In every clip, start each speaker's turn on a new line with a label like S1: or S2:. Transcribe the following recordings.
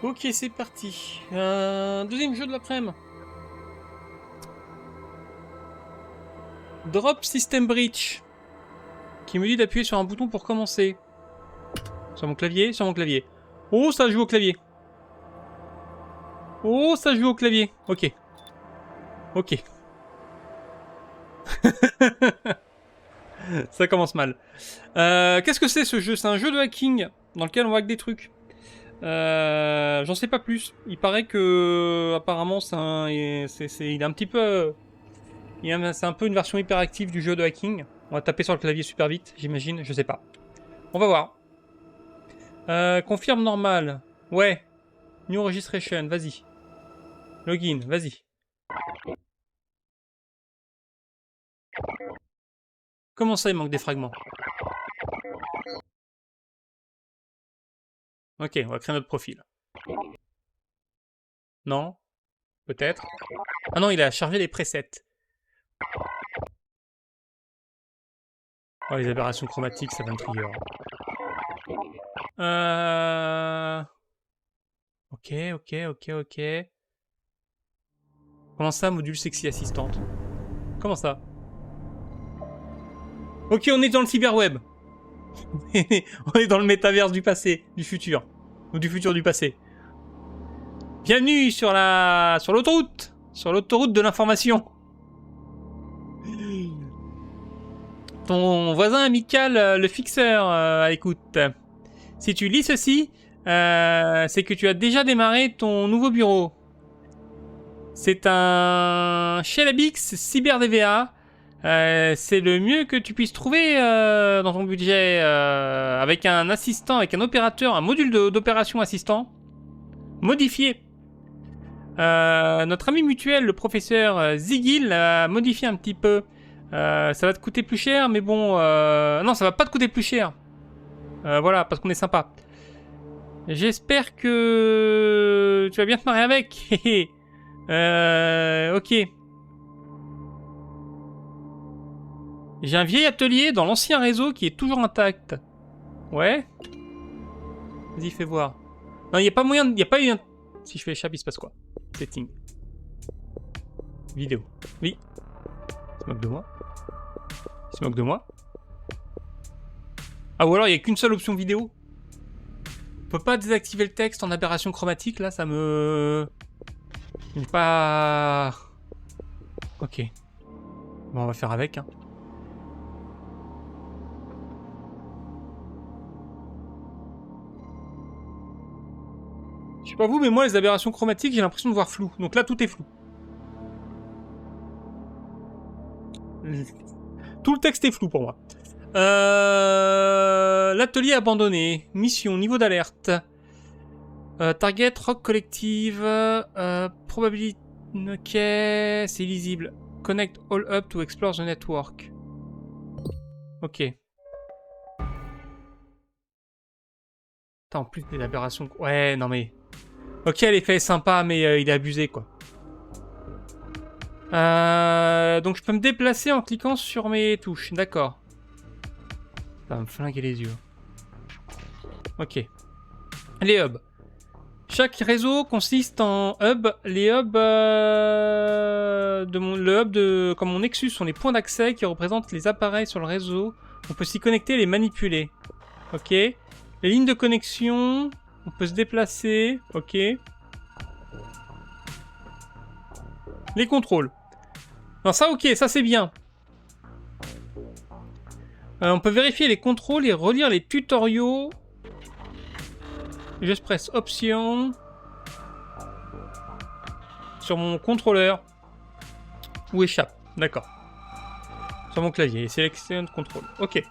S1: Ok, c'est parti. Deuxième jeu de l'après-midi. Drop System Breach. Qui me dit d'appuyer sur un bouton pour commencer. Sur mon clavier, sur mon clavier. Oh, ça joue au clavier. Oh, ça joue au clavier. Ok. Ok. Ça commence mal. Qu'est-ce que c'est ce jeu? C'est un jeu de hacking dans lequel on hack des trucs. J'en sais pas plus. Il paraît que apparemment c'est il est un petit peu, c'est un peu une version hyperactive du jeu de hacking. On va taper sur le clavier super vite, j'imagine. Je sais pas. On va voir. Confirme normal. Ouais. New registration. Vas-y. Login. Vas-y. Comment ça, il manque des fragments? Ok, on va créer notre profil. Non? Peut-être. Ah non, il a chargé les presets. Oh, les aberrations chromatiques, ça va me trigger. Ok. Comment ça, module sexy assistante? Comment ça? Ok, on est dans le cyberweb. On est dans le métaverse du passé, du futur. Ou du futur du passé. Bienvenue sur l'autoroute. Sur l'autoroute de l'information. Ton voisin amical, le fixeur, à l'écoute. Si tu lis ceci, c'est que tu as déjà démarré ton nouveau bureau. C'est un Shellabix CyberDVA. C'est le mieux que tu puisses trouver dans ton budget, avec un assistant, avec un opérateur, un module d'opération assistant modifié. Notre ami mutuel, le professeur Zigil, l'a modifié un petit peu. Ça va te coûter plus cher, mais bon... non, ça va pas te coûter plus cher. Voilà, parce qu'on est sympa. J'espère que tu vas bien te marrer avec. Ok. J'ai un vieil atelier dans l'ancien réseau qui est toujours intact. Ouais. Vas-y, fais voir. Non, il n'y a pas moyen... Il n'y a pas eu un... Si je fais échappe, il se passe quoi? Setting. Vidéo. Oui. Il se moque de moi. Il se moque de moi. Ah, ou alors il n'y a qu'une seule option vidéo. On peut pas désactiver le texte en aberration chromatique, là, ça me... J'ai pas... Ok. Bon, on va faire avec, hein. Je sais pas vous, mais moi, les aberrations chromatiques, j'ai l'impression de voir flou. Donc là, tout est flou. Tout le texte est flou pour moi. L'atelier abandonné. Mission, niveau d'alerte. Target, rock collective. Probabilité... Ok, c'est illisible. Connect all up to explore the network. Ok. Attends, en plus des aberrations... Ouais, non mais... Ok, l'effet est sympa, mais il est abusé, quoi. Donc je peux me déplacer en cliquant sur mes touches. D'accord. Ça va me flinguer les yeux. Ok. Les hubs. Chaque réseau consiste en hubs. Les hubs le hub de comme mon Nexus sont les points d'accès qui représentent les appareils sur le réseau. On peut s'y connecter et les manipuler. Ok. Les lignes de connexion. On peut se déplacer. Ok. Les contrôles. Non, ça ok, ça c'est bien. On peut vérifier les contrôles et relire les tutoriaux. Je presse option sur mon contrôleur ou échappe. D'accord. Sur mon clavier. Sélectionne contrôle. Ok.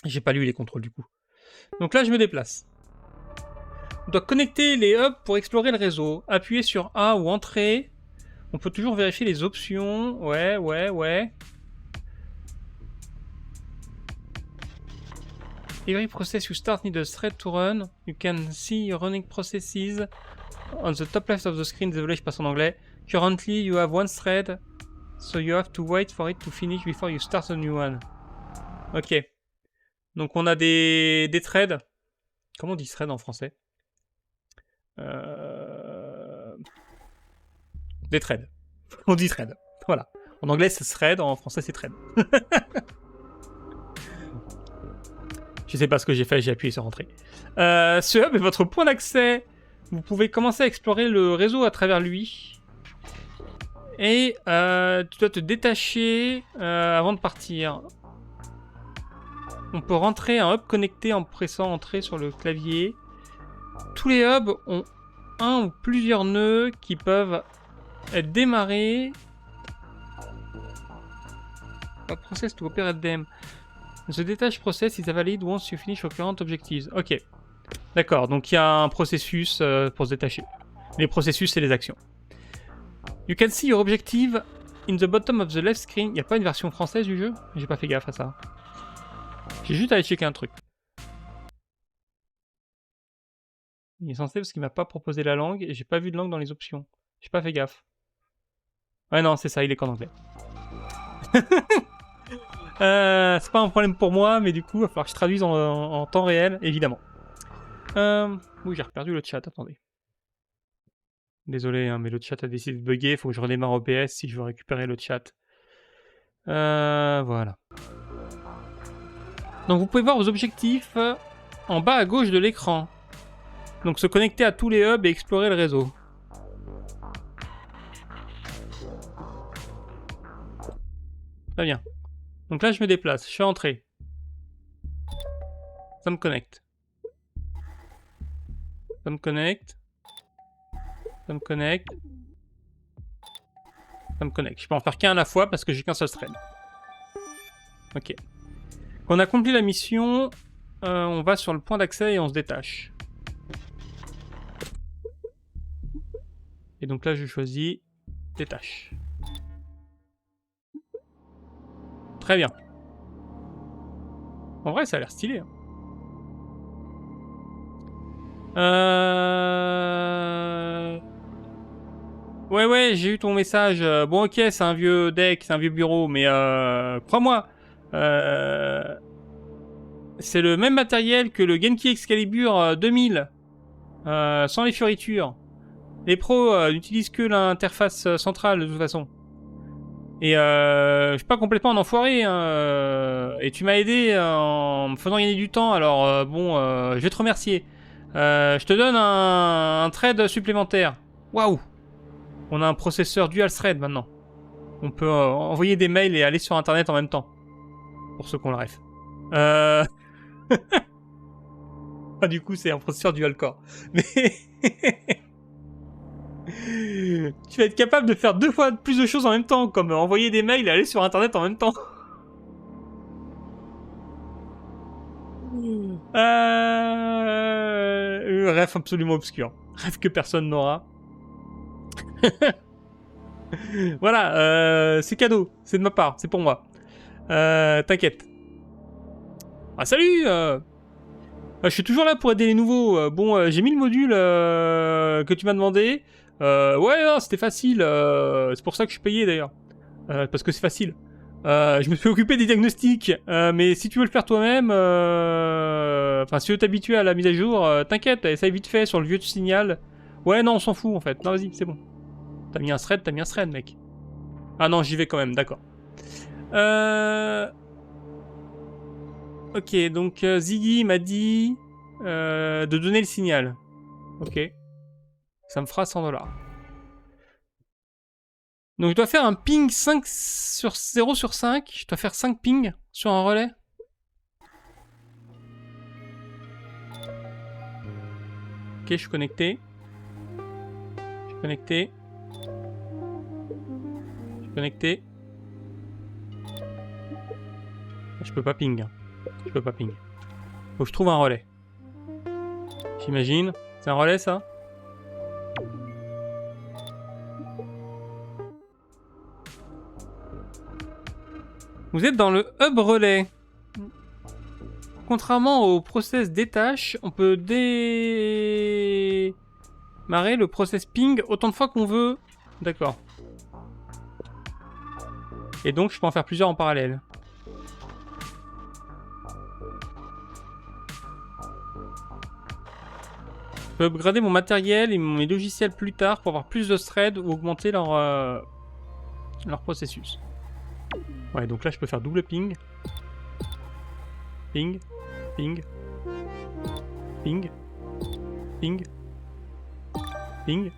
S1: J'ai pas lu les contrôles du coup. Donc là, je me déplace. On doit connecter les hubs pour explorer le réseau. Appuyer sur A ou entrer. On peut toujours vérifier les options. Ouais. Every process you start need a thread to run. You can see your running processes on the top left of the screen. Désolé, je passe en anglais. Currently, you have one thread, so you have to wait for it to finish before you start a new one. Ok. Donc on a des threads. Comment on dit thread en français? Des threads. On dit thread. Voilà. En anglais, c'est thread, en français, c'est thread. Je sais pas ce que j'ai fait, j'ai appuyé sur entrée. Ce hub est votre point d'accès. Vous pouvez commencer à explorer le réseau à travers lui. Et tu dois te détacher avant de partir. On peut rentrer un hub connecté en pressant entrée sur le clavier. Tous les hubs ont un ou plusieurs nœuds qui peuvent être démarrés. A process to operate them. The detach process is valid once you finish your current objectives. Ok. D'accord, donc il y a un processus pour se détacher. Les processus, c'est les actions. You can see your objective in the bottom of the left screen. Il n'y a pas une version française du jeu? J'ai pas fait gaffe à ça. J'ai juste à aller checker un truc. Il est censé parce qu'il m'a pas proposé la langue et j'ai pas vu de langue dans les options. J'ai pas fait gaffe. Ouais non, c'est ça, il est qu'en anglais. C'est pas un problème pour moi, mais du coup, il va falloir que je traduise en temps réel, évidemment. Oui, j'ai perdu le chat, attendez. Désolé, hein, mais le chat a décidé de bugger, il faut que je redémarre OBS si je veux récupérer le chat. Voilà. Donc vous pouvez voir vos objectifs en bas à gauche de l'écran. Donc se connecter à tous les hubs et explorer le réseau. Très bien. Donc là je me déplace, je fais entrer. Ça me connecte. Ça me connecte. Ça me connecte. Ça me connecte. Je peux en faire qu'un à la fois parce que j'ai qu'un seul thread. Ok. Quand on a accompli la mission, on va sur le point d'accès et on se détache. Et donc là je choisis détache. Très bien. En vrai ça a l'air stylé. Hein. Ouais, j'ai eu ton message. Bon, ok, c'est un vieux deck, c'est un vieux bureau, mais crois-moi, c'est le même matériel que le Genki Excalibur 2000, sans les fioritures. Les pros n'utilisent que l'interface centrale de toute façon. Et je suis pas complètement un enfoiré, hein, et tu m'as aidé en me faisant gagner du temps, alors bon, je vais te remercier. Je te donne un thread supplémentaire. Waouh! On a un processeur dual thread maintenant. On peut envoyer des mails et aller sur internet en même temps. Pour ceux qui ont le ref. Ah, du coup, c'est un processeur dual core. Mais. Tu vas être capable de faire 2 fois plus de choses en même temps, comme envoyer des mails et aller sur internet en même temps. Ref absolument obscur. Ref que personne n'aura. Voilà, c'est cadeau, c'est de ma part, c'est pour moi. T'inquiète. Ah salut je suis toujours là pour aider les nouveaux. Bon, j'ai mis le module que tu m'as demandé. Ouais, non, c'était facile. C'est pour ça que je suis payé d'ailleurs. Parce que c'est facile. Je me suis occupé des diagnostics. Mais si tu veux le faire toi-même, enfin, si tu veux t'habituer à la mise à jour, t'inquiète, essaye vite fait sur le vieux signal. Ouais, non, on s'en fout en fait. Non, vas-y, c'est bon. T'as mis un thread, mec. Ah non, j'y vais quand même, d'accord. Ok, donc Ziggy m'a dit de donner le signal. Ok. Ça me fera 100$. Donc je dois faire un ping 0 sur 5. Je dois faire 5 pings sur un relais. Ok, je suis connecté. Je suis connecté. Je suis connecté. Je peux pas ping. Je peux pas ping. Faut que je trouve un relais. J'imagine. C'est un relais, ça? Vous êtes dans le hub relais. Contrairement au process détache, on peut démarrer le process ping autant de fois qu'on veut. D'accord. Et donc, je peux en faire plusieurs en parallèle. Je peux upgrader mon matériel et mes logiciels plus tard pour avoir plus de threads ou augmenter leur processus. Ouais, donc là, je peux faire double ping. Ping. Ping. Ping. Ping. Ping.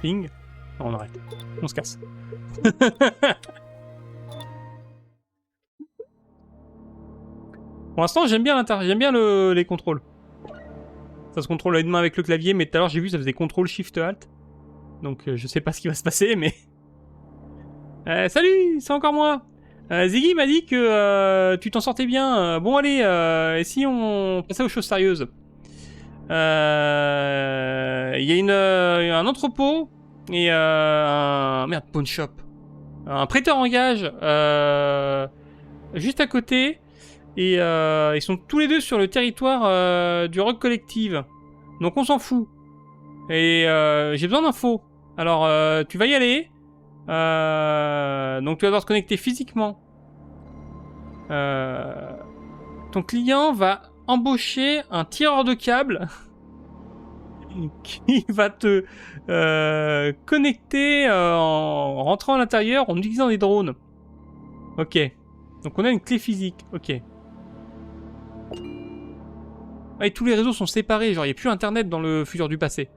S1: Ping. Non, on arrête. On se casse. Pour l'instant, j'aime bien les contrôles. Ça se contrôle à une main avec le clavier, mais tout à l'heure, j'ai vu, ça faisait contrôle shift alt. Donc, je sais pas ce qui va se passer, mais... salut, c'est encore moi. Ziggy m'a dit que tu t'en sortais bien. Bon, allez, et si on passait aux choses sérieuses? Il y a un entrepôt et un... Merde, pawn shop. Un prêteur en gage juste à côté. Et ils sont tous les deux sur le territoire du Rock Collective. Donc on s'en fout. Et j'ai besoin d'infos. Alors, tu vas y aller. Donc tu vas devoir te connecter physiquement. Ton client va embaucher un tireur de câbles qui va te connecter en rentrant à l'intérieur en utilisant des drones. Ok. Donc on a une clé physique. Ok. Ah, et tous les réseaux sont séparés. Genre il n'y a plus internet dans le futur du passé.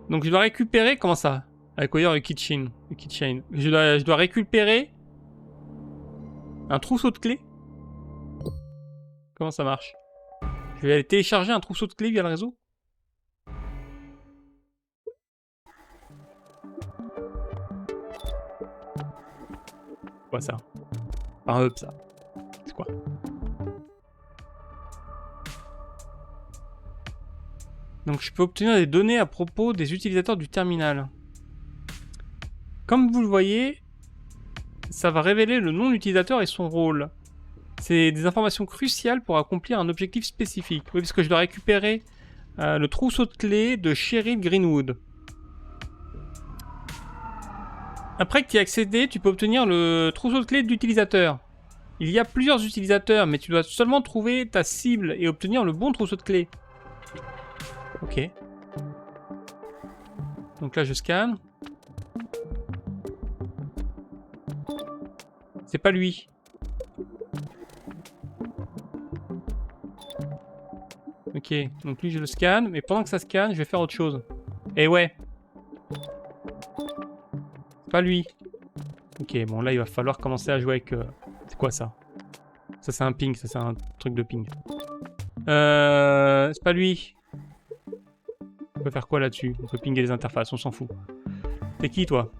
S1: Donc je dois récupérer... Comment ça? Acquire a keychain. Je dois récupérer un trousseau de clés. Comment ça marche? Je vais aller télécharger un trousseau de clés via le réseau. Quoi ça? Un hub ça. C'est quoi? Donc je peux obtenir des données à propos des utilisateurs du terminal. Comme vous le voyez, ça va révéler le nom de l'utilisateur et son rôle. C'est des informations cruciales pour accomplir un objectif spécifique. Oui, parce que je dois récupérer le trousseau de clés de Cheryl Greenwood. Après que tu aies accédé, tu peux obtenir le trousseau de clés de l'utilisateur. Il y a plusieurs utilisateurs, mais tu dois seulement trouver ta cible et obtenir le bon trousseau de clés. Ok. Donc là, je scanne. C'est pas lui. Ok, donc lui je le scanne, mais pendant que ça scanne, je vais faire autre chose. Et ouais. C'est pas lui. Ok, bon là il va falloir commencer à jouer avec... C'est quoi ça? Ça c'est un ping, ça c'est un truc de ping. C'est pas lui. On peut faire quoi là-dessus? On peut pinguer les interfaces, on s'en fout. T'es qui toi?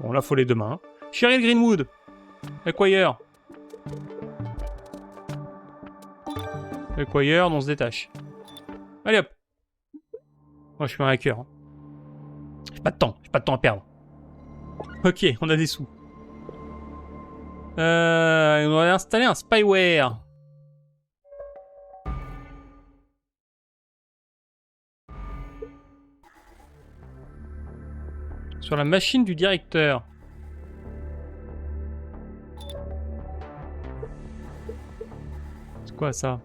S1: Bon là faut les deux mains. Cheryl Greenwood. Acquire. Acquire, on se détache. Allez hop. Moi je suis un hacker. Hein. J'ai pas de temps à perdre. Ok, on a des sous. On va installer un spyware. Sur la machine du directeur. C'est quoi ça?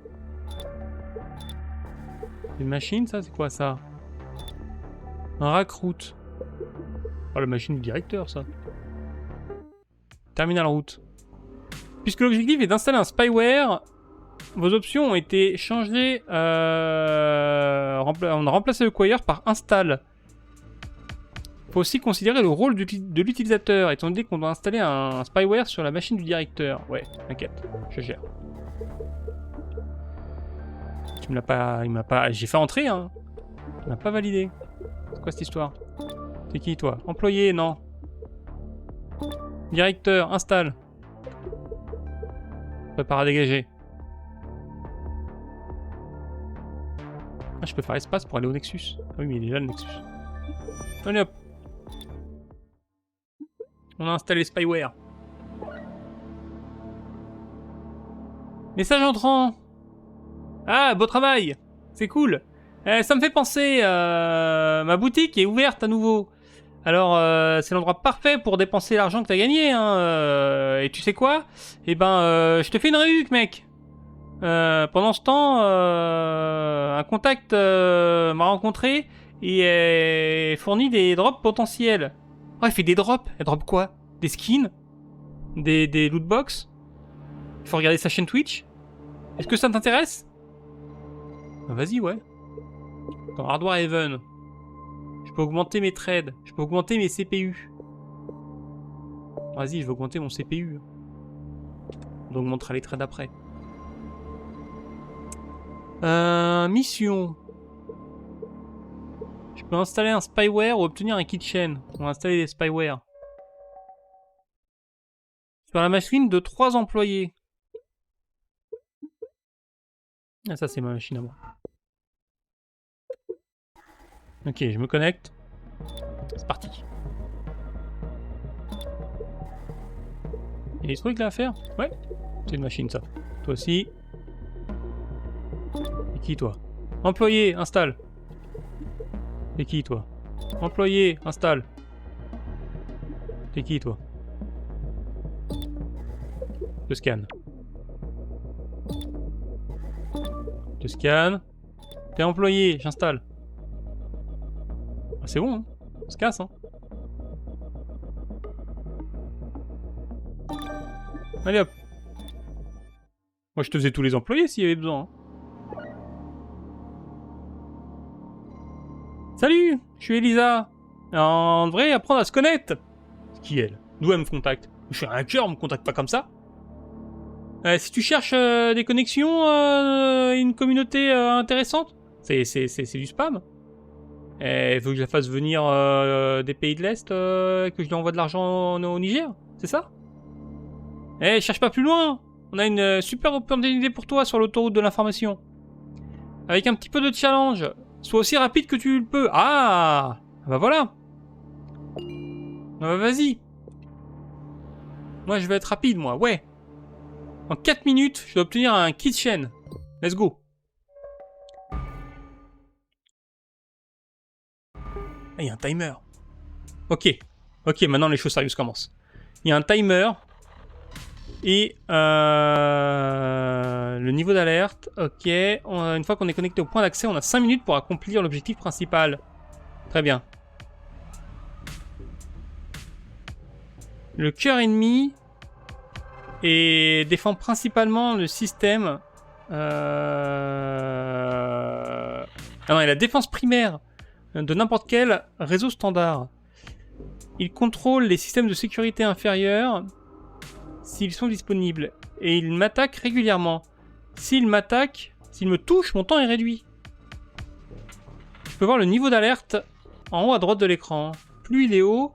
S1: Une machine ça? C'est quoi ça? Un rack route. Oh la machine du directeur ça. Terminal route. Puisque l'objectif est d'installer un spyware, vos options ont été changées. On a remplacé le acquire par install. Il faut aussi considérer le rôle de l'utilisateur, étant donné qu'on doit installer un spyware sur la machine du directeur. Ouais, t'inquiète, je gère. Tu me l'as pas... Il m'a pas... J'ai fait entrer, hein. Il m'a pas validé. C'est quoi cette histoire? T'es qui, toi? Employé, non. Directeur, installe. Prépare à dégager. Ah, je peux faire espace pour aller au Nexus. Ah oui, mais il est là, le Nexus. Allez hop. On a installé spyware. Message entrant. Ah, beau travail. C'est cool. Ça me fait penser, ma boutique est ouverte à nouveau. Alors, c'est l'endroit parfait pour dépenser l'argent que t'as gagné, hein. Et tu sais quoi? Eh ben, je te fais une réduc, mec. Pendant ce temps, un contact m'a rencontré et fournit des drops potentiels. Oh, il fait des drops. Elle drop quoi? Des skins? Des lootbox? Il faut regarder sa chaîne Twitch. Est-ce que ça t'intéresse? Bah, vas-y, ouais. Dans Hardware Heaven. Je peux augmenter mes trades. Je peux augmenter mes CPU. Vas-y, je vais augmenter mon CPU. On augmentera les trades après. Mission. Je peux installer un spyware ou obtenir un kitchen. On va installer des spyware. Sur la machine de 3 employés. Ah, ça c'est ma machine à moi. Ok, je me connecte. C'est parti. Il y a des trucs là à faire? Ouais. C'est une machine ça. Toi aussi. Et qui toi? Employé, installe. T'es qui toi? Employé, installe. T'es qui toi? Je scanne. Je scanne. T'es employé, j'installe. Ah, c'est bon, hein. On se casse, hein. Allez hop. Moi je te faisais tous les employés s'il y avait besoin. Hein. Salut, je suis Elisa. On devrait apprendre à se connaître. Qui elle? D'où elle me contacte? Je suis un hacker, on me contacte pas comme ça. Si tu cherches des connexions, une communauté intéressante, c'est du spam. Elle veut que je la fasse venir des pays de l'Est, que je lui envoie de l'argent au Niger, c'est ça? Eh, cherche pas plus loin. On a une super opportunité pour toi sur l'autoroute de l'information. Avec un petit peu de challenge. Sois aussi rapide que tu le peux. Ah, bah voilà. Ah bah vas-y. Moi je vais être rapide moi, ouais. En 4 minutes, je dois obtenir un kitchen. Let's go. Ah, il y a un timer. Ok. Ok, maintenant les choses sérieuses commencent. Il y a un timer. Et le niveau d'alerte. Ok. Une fois qu'on est connecté au point d'accès, on a 5 minutes pour accomplir l'objectif principal. Très bien. Le cœur ennemi et défend principalement le système. Ah non, et la défense primaire de n'importe quel réseau standard. Il contrôle les systèmes de sécurité inférieurs s'ils sont disponibles. Et il m'attaque régulièrement. S'il me touche, mon temps est réduit. Je peux voir le niveau d'alerte en haut à droite de l'écran. Plus il est haut,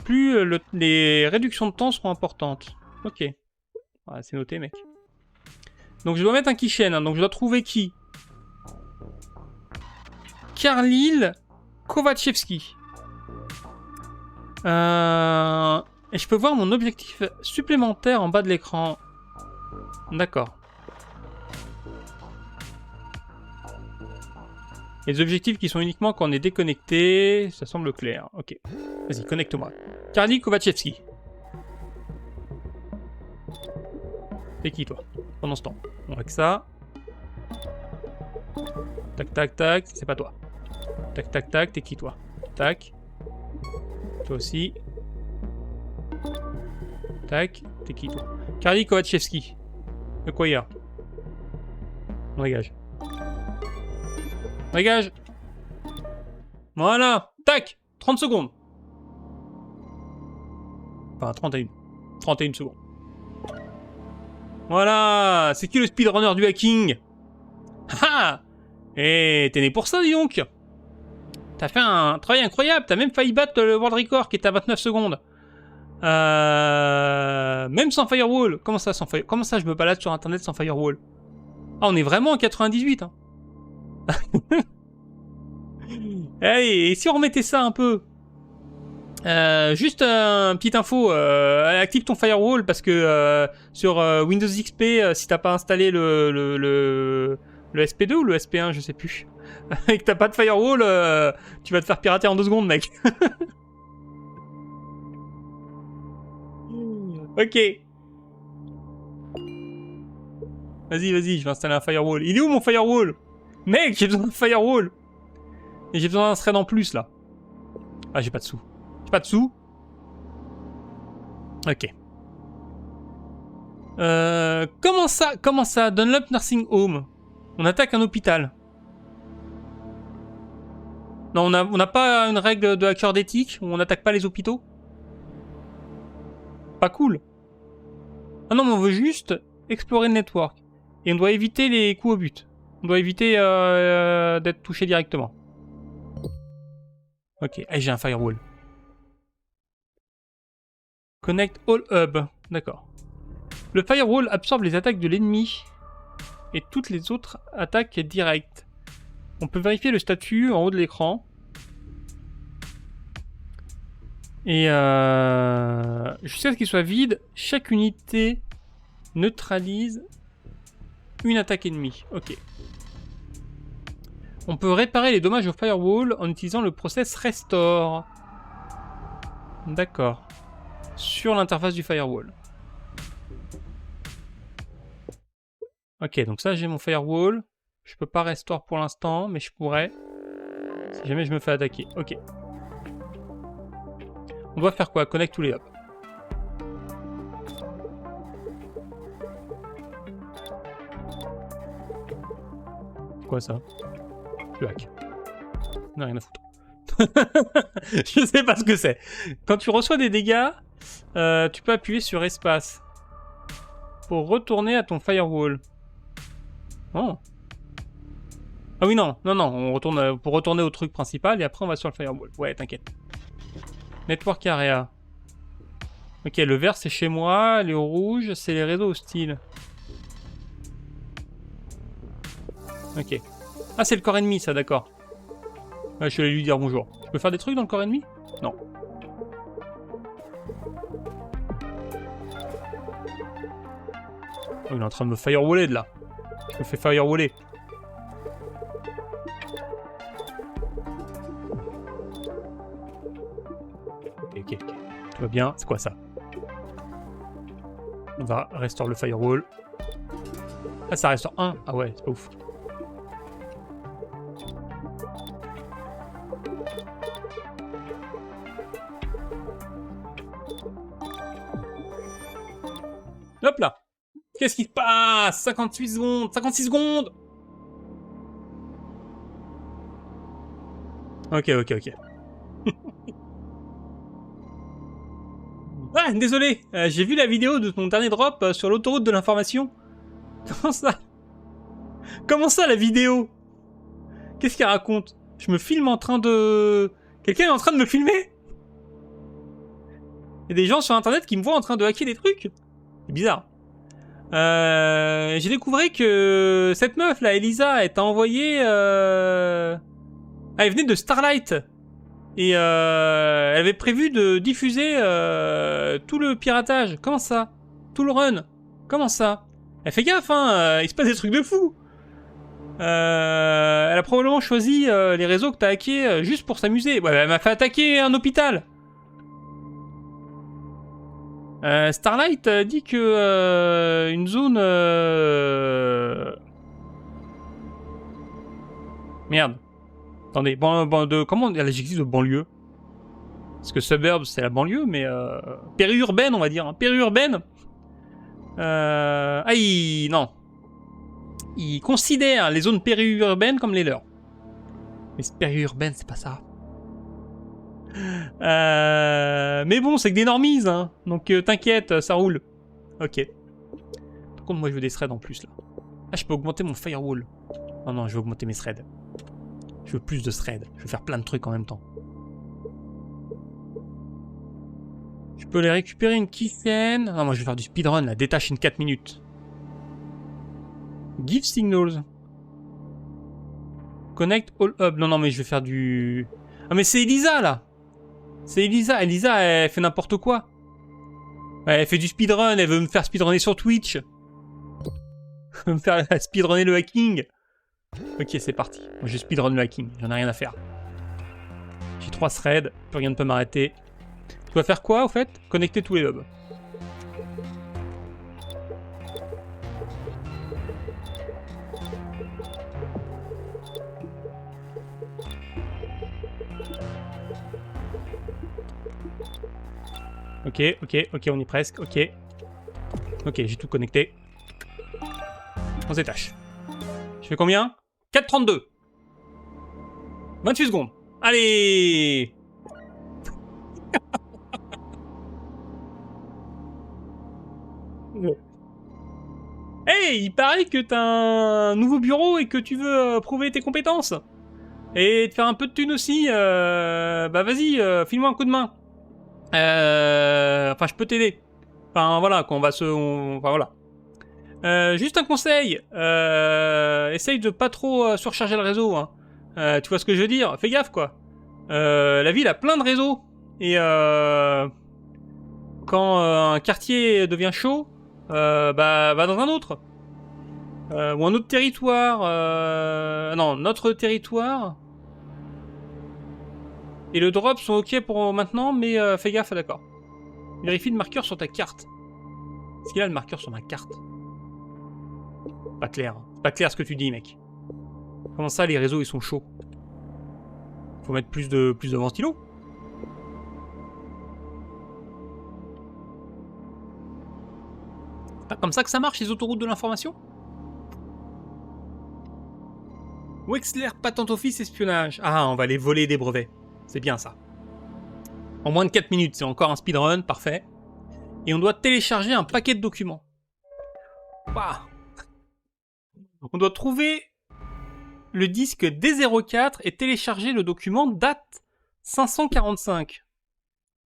S1: plus les réductions de temps seront importantes. Ok. Ouais, c'est noté, mec. Donc je dois mettre un kitchen, hein, donc je dois trouver qui? Khalil Kovachevski. Et je peux voir mon objectif supplémentaire en bas de l'écran. D'accord. Les objectifs qui sont uniquement quand on est déconnecté, ça semble clair. Ok. Vas-y, connecte-moi. Khalil Kovachevski. T'es qui, toi? Pendant ce temps. On va que ça. Tac, tac, tac. C'est pas toi. Tac, tac, tac. T'es qui, toi? Tac. Toi aussi. Tac. T'es qui, toi? Khalil Kovachevski. De quoi il y a? On dégage. Dégage. Voilà. Tac. 30 secondes. Enfin, 31. 31 secondes. Voilà. C'est qui le speedrunner du hacking? Ah. Et t'es né pour ça, dis donc. T'as fait un travail incroyable. T'as même failli battre le world record qui est à 29 secondes. Même sans firewall. Comment ça, sans firewall? Comment ça, je me balade sur internet sans firewall? Ah, on est vraiment en 98, hein. Allez, et si on remettait ça un peu? Juste une petite info, active ton firewall parce que sur Windows XP, si t'as pas installé le SP2 ou le SP1, je sais plus, et que t'as pas de firewall, tu vas te faire pirater en 2 secondes, mec. Ok. Vas-y, vas-y, je vais installer un firewall. Il est où mon firewall? Mec, j'ai besoin d'un firewall. Et j'ai besoin d'un thread en plus, là. Ah, j'ai pas de sous. J'ai pas de sous. Ok. Comment ça? Dunlop Nursing Home. On attaque un hôpital. Non, on n'a pas une règle de hacker d'éthique où on n'attaque pas les hôpitaux? Pas cool. Ah non, mais on veut juste explorer le network. Et on doit éviter les coups au but. On doit éviter d'être touché directement. Ok, j'ai un firewall. Connect all hub. D'accord. Le firewall absorbe les attaques de l'ennemi et toutes les autres attaques directes. On peut vérifier le statut en haut de l'écran. Et jusqu'à ce qu'il soit vide, chaque unité neutralise une attaque ennemie. Ok. On peut réparer les dommages au firewall en utilisant le process restore. D'accord. Sur l'interface du firewall. Ok, donc ça j'ai mon firewall. Je peux pas restore pour l'instant, mais je pourrais. Si jamais je me fais attaquer. Ok. On doit faire quoi? Connect tous les hubs. C'est quoi ça? Le hack. On n'a rien à foutre. Je sais pas ce que c'est. Quand tu reçois des dégâts, tu peux appuyer sur espace pour retourner à ton firewall. Oh. Ah oui, non, on retourne pour retourner au truc principal et après on va sur le firewall. Ouais, t'inquiète. Network area. Ok, le vert c'est chez moi, le rouge c'est les réseaux hostiles. Ok. Ah, c'est le corps ennemi ça, d'accord. Ouais, je vais lui dire bonjour. Je peux faire des trucs dans le corps ennemi? Non. Oh, il est en train de me firewaller de là. Je me fais firewaller. Ok. Tout va bien. C'est quoi ça? On va restore le firewall. Ah, ça restaure 1. Ah ouais, c'est pas ouf. Hop là. Qu'est-ce qui se passe? 58 secondes. 56 secondes. Ok. Ah, désolé, j'ai vu la vidéo de ton dernier drop sur l'autoroute de l'information. Comment ça la vidéo? Qu'est-ce qu'elle raconte? Je me filme en train de... Quelqu'un est en train de me filmer? Il y a des gens sur internet qui me voient en train de hacker des trucs? C'est bizarre. J'ai découvert que cette meuf là, Elisa, elle t'a envoyé... Ah, elle venait de Starlight. Et elle avait prévu de diffuser tout le piratage. Comment ça? Tout le run. Comment ça? Elle fait gaffe, hein, il se passe des trucs de fou. Elle a probablement choisi les réseaux que t'as hackés juste pour s'amuser. Ouais, elle m'a fait attaquer un hôpital. Starlight dit que une zone... Merde. Attendez, comment l'adjectif de banlieue? Parce que suburb c'est la banlieue, mais périurbaine on va dire, hein. Périurbaine. Non. Ils considèrent les zones périurbaines comme les leurs. Mais périurbaine c'est pas ça. Mais bon, c'est que des normies, hein. Donc t'inquiète, ça roule. Ok. Par contre, moi je veux des threads en plus là. Ah, je peux augmenter mon firewall. Non, je veux augmenter mes threads. Je veux plus de threads. Je veux faire plein de trucs en même temps. Je peux les récupérer une keychain. Non, moi je vais faire du speedrun là. Détache in 4 minutes. Give signals. Connect all hub. Non, mais je vais faire du... Ah, mais c'est Elisa là. C'est Elisa. Elisa, elle fait n'importe quoi. Ouais, elle fait du speedrun. Elle veut me faire speedrunner sur Twitch. Elle veut me faire speedrunner le hacking. Ok, c'est parti. Moi, je speedrun le hacking. J'en ai rien à faire. J'ai 3 threads. Plus rien ne peut m'arrêter. Je dois faire quoi, au fait? Connecter tous les hubs. Ok, on y est presque, ok. Ok, j'ai tout connecté. On se détache. Je fais combien? 4,32. 28 secondes. Allez. Hey, il paraît que t'as un nouveau bureau et que tu veux prouver tes compétences. Et te faire un peu de thunes aussi. Bah vas-y, file-moi un coup de main. Enfin, je peux t'aider. Enfin, voilà, qu'on va se... Enfin, voilà. Juste un conseil. Essaye de pas trop surcharger le réseau. Hein. Tu vois ce que je veux dire? Fais gaffe, quoi. La ville a plein de réseaux. Et quand un quartier devient chaud, bah, va dans un autre. Ou un autre territoire. Non, notre territoire. Et le drop sont ok pour maintenant, mais fais gaffe, d'accord. Vérifie le marqueur sur ta carte. Est-ce qu'il a le marqueur sur ma carte? Pas clair. C'est pas clair ce que tu dis, mec. Comment ça, les réseaux, ils sont chauds? Faut mettre plus de ventilo. C'est pas comme ça que ça marche, les autoroutes de l'information? Wexler Patent Office Espionnage. Ah, on va les voler des brevets. C'est bien ça. En moins de 4 minutes, c'est encore un speedrun, parfait. Et on doit télécharger un paquet de documents. Waouh. On doit trouver le disque D04 et télécharger le document date 545.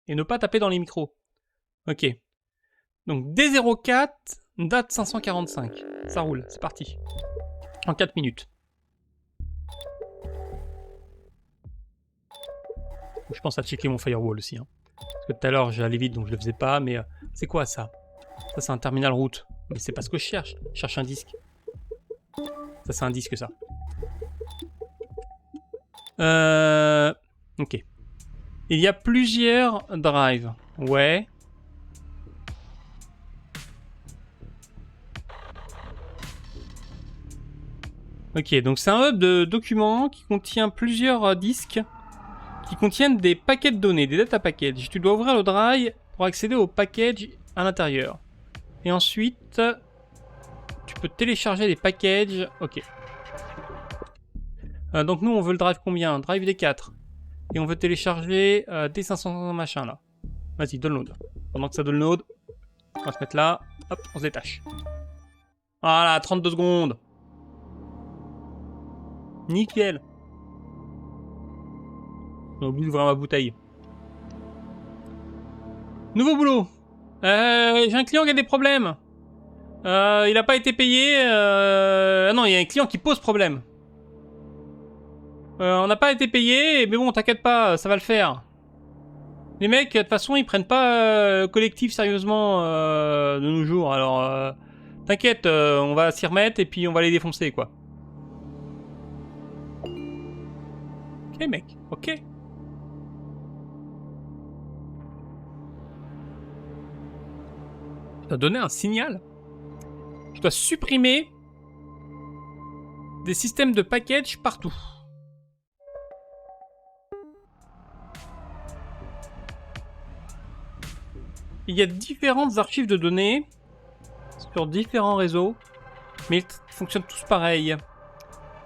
S1: Et ne pas taper dans les micros. Ok. Donc D04, date 545. Ça roule, c'est parti. En 4 minutes. Je pense à checker mon firewall aussi. Hein. Parce que tout à l'heure, j'allais vite, donc je le faisais pas. Mais c'est quoi ça? Ça, c'est un terminal route. Mais c'est pas ce que je cherche. Je cherche un disque. Ça, c'est un disque, ça. Ok. Il y a plusieurs drives. Ouais. Ok, donc c'est un hub de documents qui contient plusieurs disques qui contiennent des paquets de données, des data packages. Tu dois ouvrir le drive pour accéder au package à l'intérieur. Et ensuite, tu peux télécharger les packages. Ok. Donc nous, on veut le drive combien? Drive D4. Et on veut télécharger D500 machin là. Vas-y, download. Pendant que ça download, on va se mettre là. Hop, on se détache. Voilà, 32 secondes. Nickel. J'ai oublié d'ouvrir ma bouteille. Nouveau boulot. J'ai un client qui a des problèmes. Il n'a pas été payé. Non, il y a un client qui pose problème. On n'a pas été payé, mais bon, t'inquiète pas, ça va le faire. Les mecs, de toute façon, ils prennent pas collectif sérieusement de nos jours. Alors, t'inquiète, on va s'y remettre et puis on va les défoncer, quoi. Ok, mec, ok. Je dois donner un signal. Je dois supprimer des systèmes de package partout. Il y a différentes archives de données sur différents réseaux, mais ils fonctionnent tous pareil.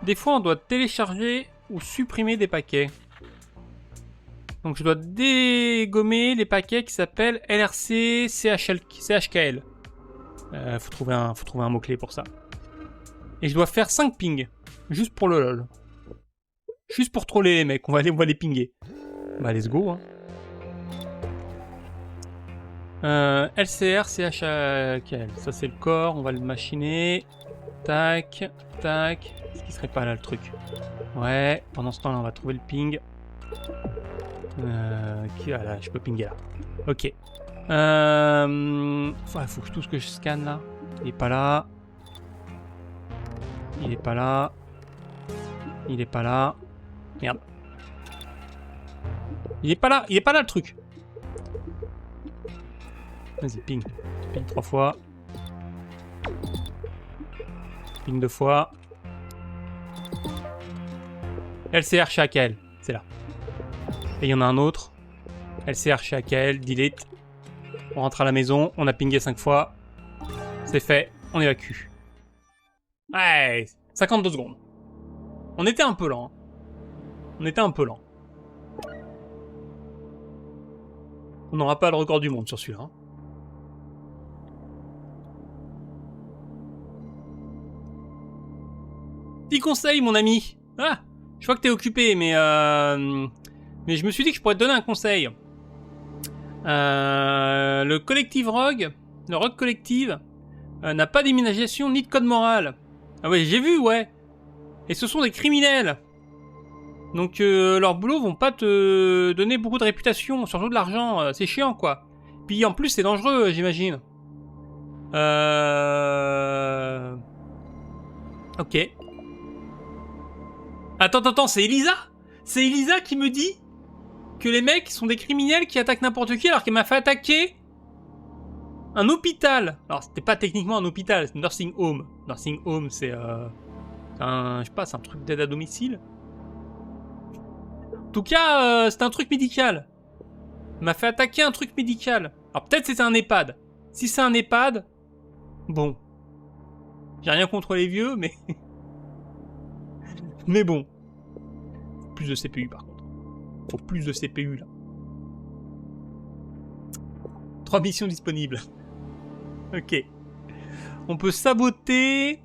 S1: Des fois, on doit télécharger ou supprimer des paquets. Donc je dois dégommer les paquets qui s'appellent LRC CHKL. Faut trouver un mot-clé pour ça. Et je dois faire 5 pings. Juste pour le lol. Juste pour troller les mecs. On va les pinguer. Bah let's go. Hein. LCR CHKL. Ça c'est le corps. On va le machiner. Tac. Tac. Est-ce qu'il serait pas là le truc? Ouais. Pendant ce temps là on va trouver le ping. Là, je peux pinguer là. Ok. Faut que tout ce que je scanne là. Il est pas là. Il est pas là. Il est pas là. Merde. Il est pas là. Il est pas là le truc. Vas-y, ping. Ping 3 fois. Ping 2 fois. LCR chez AKL. C'est là. Et il y en a un autre. LCR chez AKL. Delete. On rentre à la maison, on a pingé 5 fois. C'est fait, on évacue. Ouais, 52 secondes. On était un peu lent. On était un peu lent. On n'aura pas le record du monde sur celui-là. Petit conseil, mon ami. Ah, je vois que t'es occupé, mais je me suis dit que je pourrais te donner un conseil. Le collectif Rogue, le Rogue Collective, n'a pas d'imagination ni de code moral. Ah ouais, j'ai vu, ouais. Et ce sont des criminels. Donc leurs boulots vont pas te donner beaucoup de réputation, surtout de l'argent. C'est chiant, quoi. Puis en plus, c'est dangereux, j'imagine. Ok. Attends, c'est Elisa? C'est Elisa qui me dit que les mecs sont des criminels qui attaquent n'importe qui alors qu'elle m'a fait attaquer un hôpital. Alors c'était pas techniquement un hôpital, c'est un nursing home. Nursing home, c'est un, je sais pas, c'est un truc d'aide à domicile. En tout cas, c'est un truc médical. Elle m'a fait attaquer un truc médical. Alors peut-être c'était un EHPAD. Si c'est un EHPAD, bon. J'ai rien contre les vieux, mais... mais bon. Plus de CPU par contre. Faut plus de CPU là. 3 missions disponibles. Ok. On peut saboter...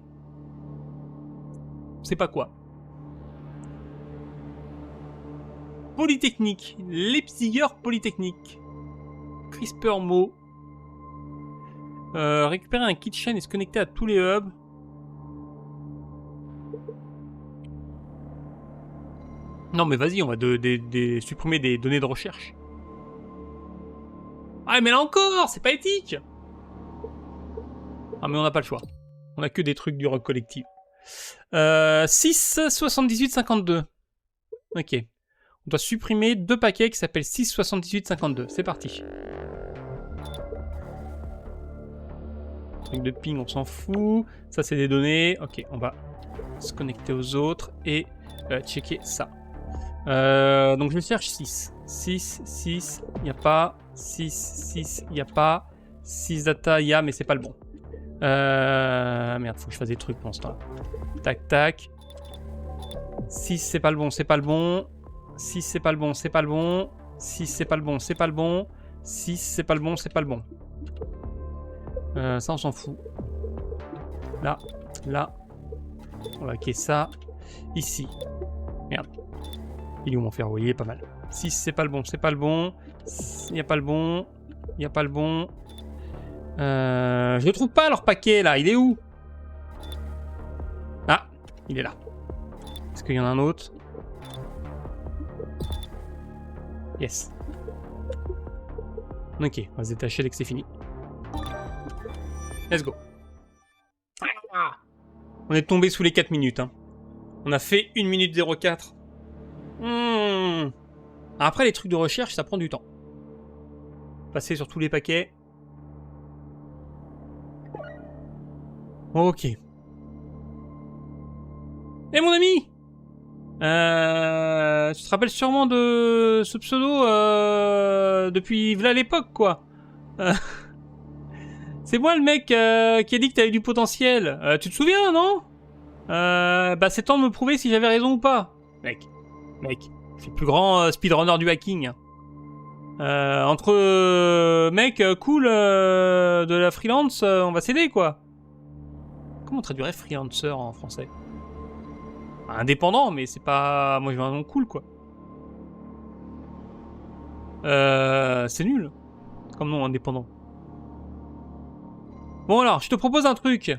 S1: C'est pas quoi. Polytechnique. Leipziger Polytechnique. CRISPR Mo. Récupérer un kitchen et se connecter à tous les hubs. Non mais vas-y, on va supprimer des données de recherche. Ah mais là encore, c'est pas éthique. Ah mais on n'a pas le choix. On a que des trucs du Rogue Collective. 6, 78, 52. Ok. On doit supprimer 2 paquets qui s'appellent 6, 78, 52. C'est parti. Truc de ping, on s'en fout. Ça c'est des données. Ok, on va se connecter aux autres et checker ça. Donc je cherche 6. 6, 6, il n'y a pas. 6, 6, il n'y a pas. 6 data, il y a, mais c'est pas le bon. Merde, faut que je fasse des trucs pendant ce temps-là. Tac, tac. 6, c'est pas le bon, c'est pas le bon. 6, c'est pas le bon, c'est pas le bon. 6, c'est pas le bon, c'est pas le bon. 6, c'est pas le bon, c'est pas le bon. Ça, on s'en fout. Là, là. On va hacker ça. Ici. Merde. Il est où mon ferroyer? Pas mal. 6, c'est pas le bon, c'est pas le bon. Il n'y a pas le bon. Il n'y a pas le bon. Je ne trouve pas leur paquet là. Il est où? Ah, il est là. Est-ce qu'il y en a un autre? Yes. Ok, on va se détacher dès que c'est fini. Let's go. On est tombé sous les 4 minutes. Hein. On a fait 1 minute 04. Après, les trucs de recherche, ça prend du temps. Passer sur tous les paquets. Ok. Et mon ami, tu te rappelles sûrement de ce pseudo depuis v'là l'époque, quoi. C'est moi le mec qui a dit que t'avais du potentiel. Tu te souviens, non? Bah c'est temps de me prouver si j'avais raison ou pas. Mec, c'est le plus grand speedrunner du hacking. Entre mec cool de la freelance, on va s'aider, quoi. Comment on traduirait freelancer en français? Indépendant, mais c'est pas... Moi, je veux un nom cool, quoi. C'est nul. Comme nom, indépendant. Bon, alors, je te propose un truc.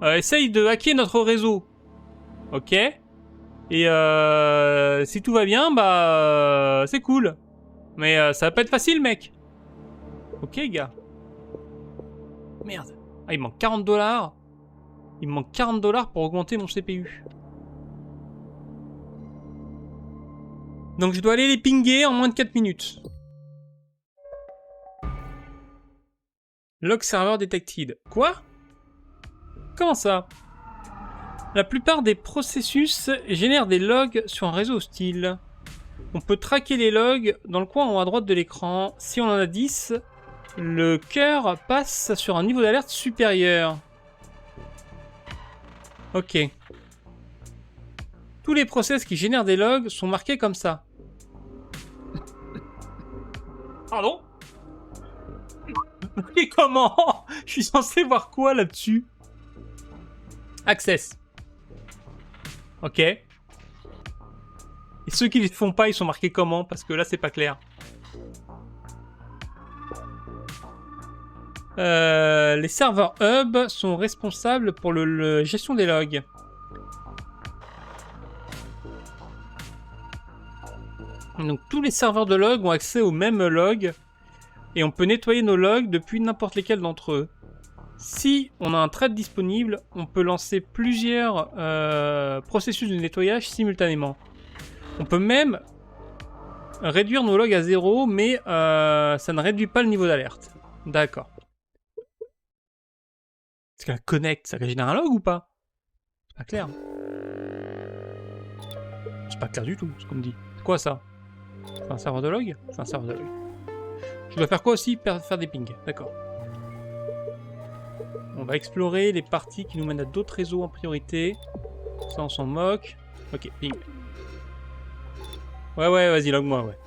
S1: Essaye de hacker notre réseau. Ok. Et si tout va bien, bah... c'est cool. Mais ça va pas être facile, mec. Ok, gars. Merde. Ah, il me manque 40 $. Il me manque 40 $ pour augmenter mon CPU. Donc je dois aller les pinguer en moins de 4 minutes. Log server detected. Quoi? Comment ça? La plupart des processus génèrent des logs sur un réseau hostile. On peut traquer les logs dans le coin en haut à droite de l'écran. Si on en a 10, Le cœur passe sur un niveau d'alerte supérieur. Ok. Tous les process qui génèrent des logs sont marqués comme ça. Pardon? Et comment? Je suis censé voir quoi là-dessus? Access. Ok. Et ceux qui ne les font pas, ils sont marqués comment? Parce que là, c'est pas clair. Les serveurs hub sont responsables pour la gestion des logs. Donc tous les serveurs de log ont accès aux mêmes logs et on peut nettoyer nos logs depuis n'importe lesquels d'entre eux. Si on a un thread disponible, on peut lancer plusieurs processus de nettoyage simultanément. On peut même réduire nos logs à 0, mais ça ne réduit pas le niveau d'alerte. D'accord. Est-ce qu'elle connecte, ça génère un log ou pas? C'est pas clair. C'est pas clair du tout, ce qu'on me dit. C'est quoi ça? C'est un serveur de log? C'est un serveur de log. Je dois faire quoi aussi? Faire des pings. D'accord. On va explorer les parties qui nous mènent à d'autres réseaux en priorité. Ça, on s'en moque. Ok, ping. Ouais, vas-y, log-moi, ouais.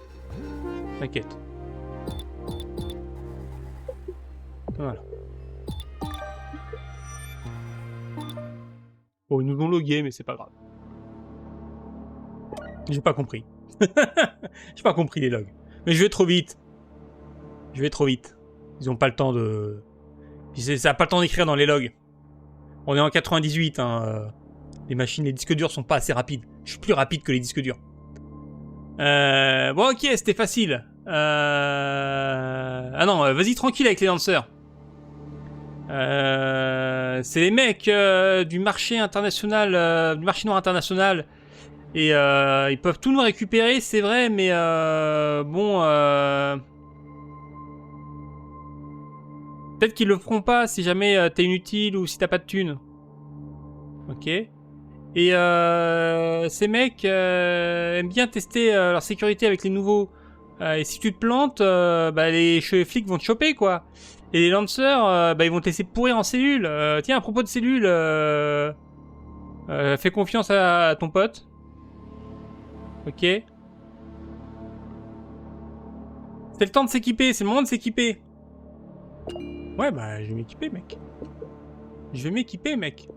S1: T'inquiète. Voilà. Bon, ils nous ont logué, mais c'est pas grave. J'ai pas compris. J'ai pas compris les logs. Mais je vais trop vite. Ils ont pas le temps de... Ça a pas le temps d'écrire dans les logs. On est en 98, hein. Les machines, les disques durs sont pas assez rapides. Je suis plus rapide que les disques durs. Bon, ok, c'était facile. Ah non, vas-y tranquille avec les lanceurs. C'est les mecs du marché international, du marché noir international. Et ils peuvent tout nous récupérer, c'est vrai, mais bon... Peut-être qu'ils le feront pas si jamais t'es inutile ou si t'as pas de thunes. Ok. Et ces mecs aiment bien tester leur sécurité avec les nouveaux. Et si tu te plantes, les flics vont te choper, quoi. Et les lanceurs, ils vont te laisser pourrir en cellule. Tiens, à propos de cellules, fais confiance à ton pote. Ok. C'est le temps de s'équiper, c'est le moment de s'équiper. Ouais, je vais m'équiper, mec.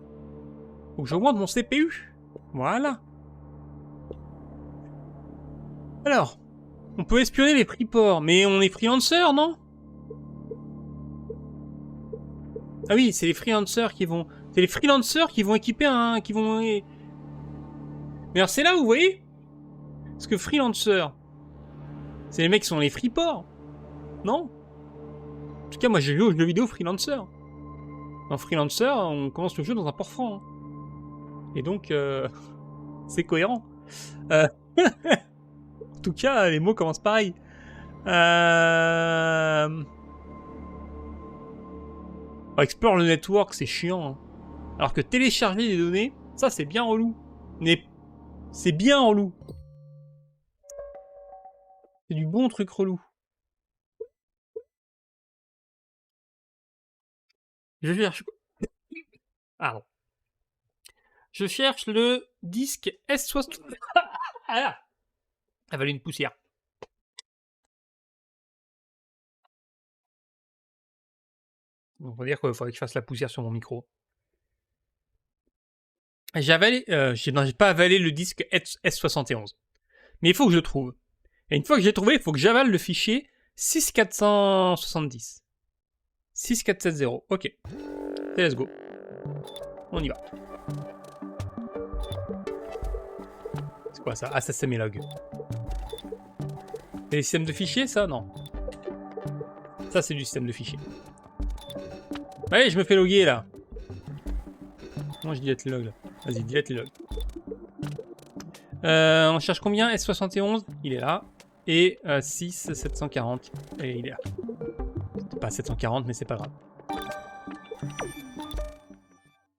S1: Faut que j'augmente mon CPU. Voilà. Alors, on peut espionner les freeports, mais on est freelancers, non? Ah oui, c'est les freelancers qui vont... C'est les freelancers qui vont équiper un... Mais alors c'est là où, vous voyez? Parce que freelancers, c'est les mecs qui sont les freeports. Non? En tout cas, moi j'ai joué aux jeux vidéo freelancer. En freelancer, on commence le jeu dans un port franc. Hein. Et donc, c'est cohérent. En tout cas, les mots commencent pareil. Explore le network, c'est chiant. Hein. Alors que télécharger des données, ça c'est bien relou. Mais c'est bien relou. C'est du bon truc relou. Je cherche... Pardon. Je cherche le disque S60... Ah, avaler une poussière. On va dire qu'il faudrait que je fasse la poussière sur mon micro. J'ai avalé... j'ai pas avalé le disque S71. Mais il faut que je le trouve. Et une fois que j'ai trouvé, il faut que j'avale le fichier 6470. 6470. Ok. Et let's go. On y va. C'est quoi ça? Ah, ça c'est mes logs. C'est les systèmes de fichiers, ça? Non. Ça, c'est du système de fichiers. Allez, je me fais loguer, là. Non, je dilate les logs, là. Vas-y, dilate les logs. On cherche combien? S71, il est là. Et 6, 740, et il est là. C'est pas 740, mais c'est pas grave.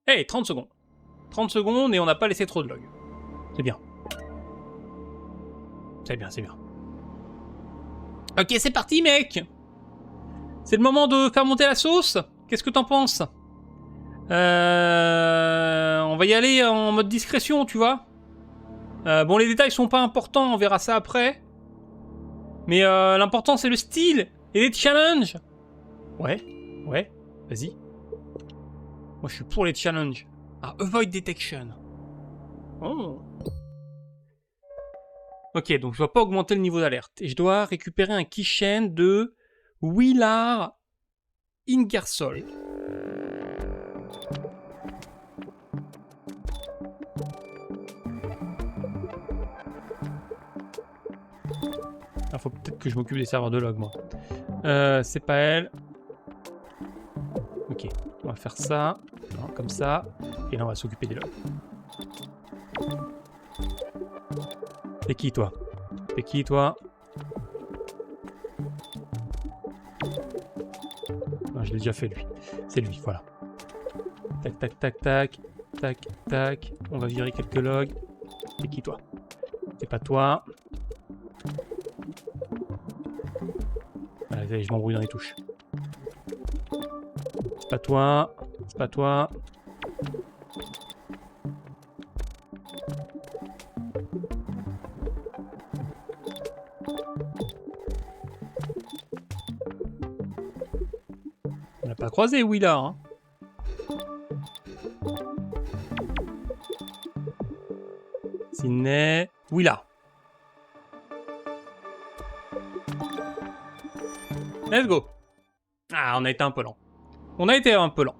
S1: Hey, 30 secondes. 30 secondes et on n'a pas laissé trop de logs. C'est bien. C'est bien, c'est bien. Ok, c'est parti, mec. C'est le moment de faire monter la sauce. Qu'est-ce que t'en penses? On va y aller en mode discrétion, tu vois. Bon, les détails sont pas importants, on verra ça après. Mais l'important, c'est le style et les challenges. Ouais, vas-y. Moi, je suis pour les challenges. Ah, avoid detection. Oh. Ok, donc je dois pas augmenter le niveau d'alerte. Et je dois récupérer un keychain de Willard Ingersoll. Ah, faut peut-être que je m'occupe des serveurs de log, moi. C'est pas elle. Ok, on va faire ça. Non, comme ça. Et là, on va s'occuper des logs. T'es qui, toi? T'es qui, toi? Non, je l'ai déjà fait, lui. C'est lui, voilà. Tac, tac, tac, tac. Tac, tac. On va virer quelques logs. T'es qui, toi? C'est pas toi. Voilà, allez, je m'embrouille dans les touches. C'est pas toi. C'est pas toi. On l'a pas croisé, Willard. Hein. Sydney. Willard. Let's go. Ah, on a été un peu lent. On a été un peu lent.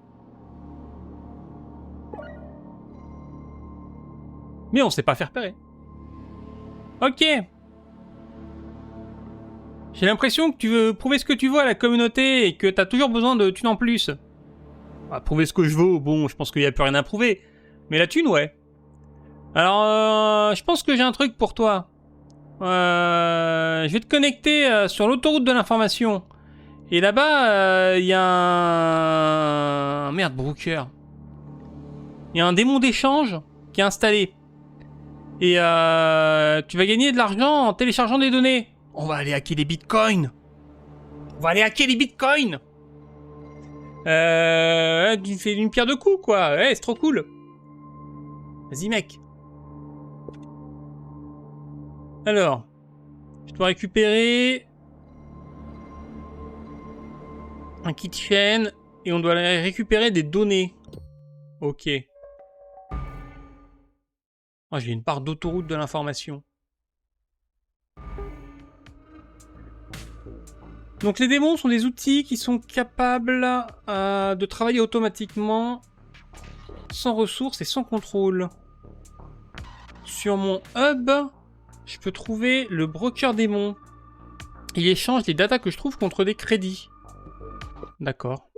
S1: Mais on sait pas faire repérer. Ok. J'ai l'impression que tu veux prouver ce que tu veux à la communauté et que t'as toujours besoin de thunes en plus. Ah, prouver ce que je veux, bon, je pense qu'il n'y a plus rien à prouver. Mais la thune, ouais. Alors, je pense que j'ai un truc pour toi. Je vais te connecter sur l'autoroute de l'information. Et là-bas, il y a un... Merde, Brooker. Il y a un démon d'échange qui est installé. Et tu vas gagner de l'argent en téléchargeant des données. On va aller hacker les bitcoins. On va aller hacker les bitcoins. Tu fais une pierre deux coups, quoi. Ouais, c'est trop cool. Vas-y, mec. Alors, je dois récupérer un keychain et on doit récupérer des données. Ok. Oh, j'ai une part d'autoroute de l'information. Donc les démons sont des outils qui sont capables de travailler automatiquement, sans ressources et sans contrôle. Sur mon hub, je peux trouver le broker démon. Il échange les datas que je trouve contre des crédits. D'accord.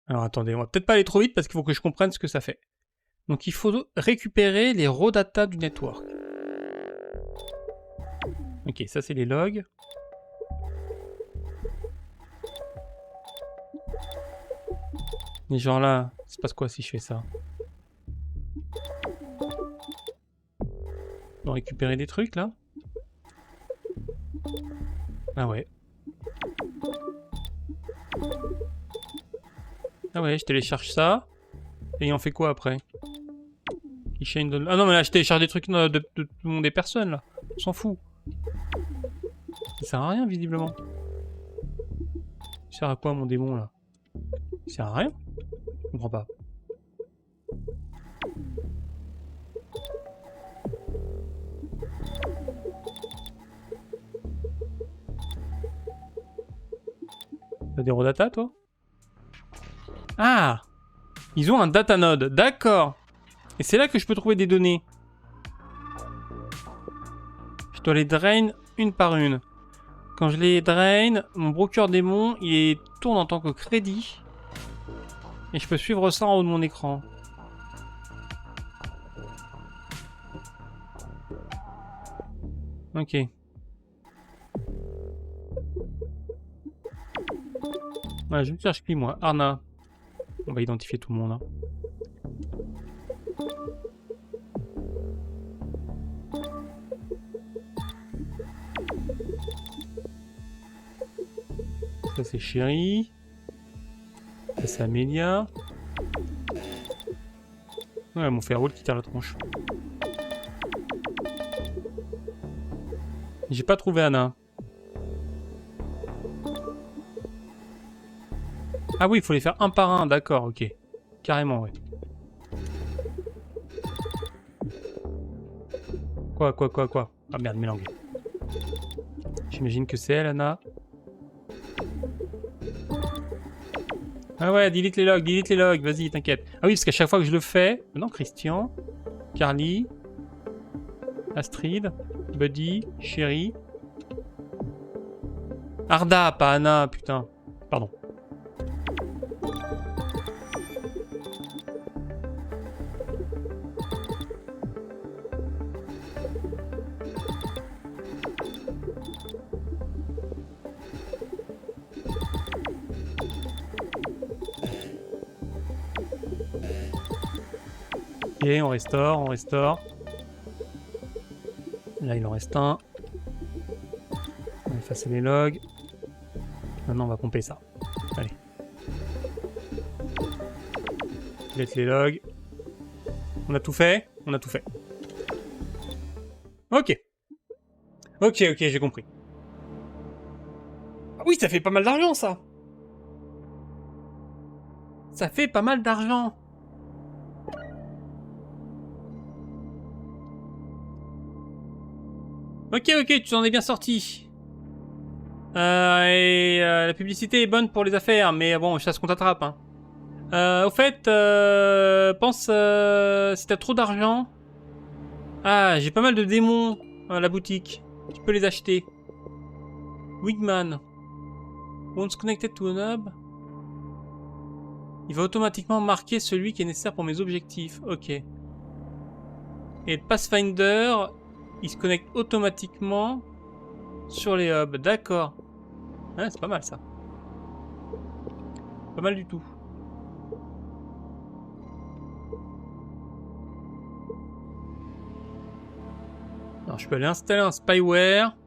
S1: Alors attendez, on va peut-être pas aller trop vite parce qu'il faut que je comprenne ce que ça fait. Donc il faut récupérer les raw data du network. Ok, ça c'est les logs. Et genre là, il se passe quoi si je fais ça? On va récupérer des trucs là. Ah ouais. Ah ouais, je télécharge ça. Et il en fait quoi après? Ah non mais là je télécharge des trucs des personnes là. On s'en fout. Ça sert à rien visiblement. Il sert à quoi mon démon là? Il sert à rien? Je comprends pas. T'as des raw data toi? Ah! Ils ont un data node, d'accord. Et c'est là que je peux trouver des données. Je dois les drain une par une. Quand je les drain, mon broker démon, il tourne en tant que crédit. Et je peux suivre ça en haut de mon écran. Ok. Ouais, je cherche qui moi? Arna. On va identifier tout le monde. Hein. Ça c'est Chéri. Ça c'est Amélia. Ouais, mon Firewall qui tire la tronche. J'ai pas trouvé Anna. Ah oui, il faut les faire un par un, d'accord, ok. Carrément, ouais. Quoi? Ah merde, mes langues. J'imagine que c'est elle, Anna. Ah ouais, delete les logs, vas-y, t'inquiète. Ah oui, parce qu'à chaque fois que je le fais... Non, Christian, Carly, Astrid, Buddy, Chéri... Arda, pas Anna, putain. Pardon. Ok, on restaure. Là, il en reste un. On va effacer les logs. Maintenant, on va pomper ça. Allez. Delete les logs. On a tout fait? On a tout fait. Ok. Ok, j'ai compris. Ah oui, ça fait pas mal d'argent, ça. Ça fait pas mal d'argent. Ok, tu t'en es bien sorti. La publicité est bonne pour les affaires, mais bon, chasse qu'on t'attrape. Hein. Au fait, pense si t'as trop d'argent. Ah, j'ai pas mal de démons à la boutique. Tu peux les acheter. Wigman. Once connected to a hub. Il va automatiquement marquer celui qui est nécessaire pour mes objectifs. Ok. Et le Pathfinder, il se connecte automatiquement sur les hubs. D'accord. Ouais, c'est pas mal ça. Pas mal du tout. Alors je peux aller installer un spyware.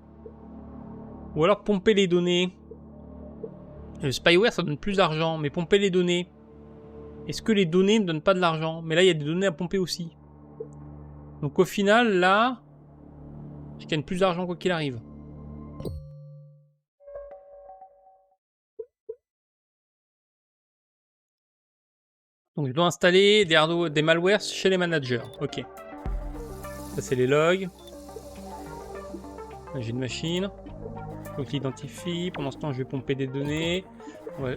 S1: Ou alors pomper les données. Et le spyware ça donne plus d'argent. Mais pomper les données. Est-ce que les données ne donnent pas de l'argent? Mais là il y a des données à pomper aussi. Donc au final là. Je gagne plus d'argent quoi qu'il arrive. Donc je dois installer des malwares chez les managers. Ok. Ça c'est les logs. J'ai une machine. Faut que j'identifie. Pendant ce temps je vais pomper des données. On va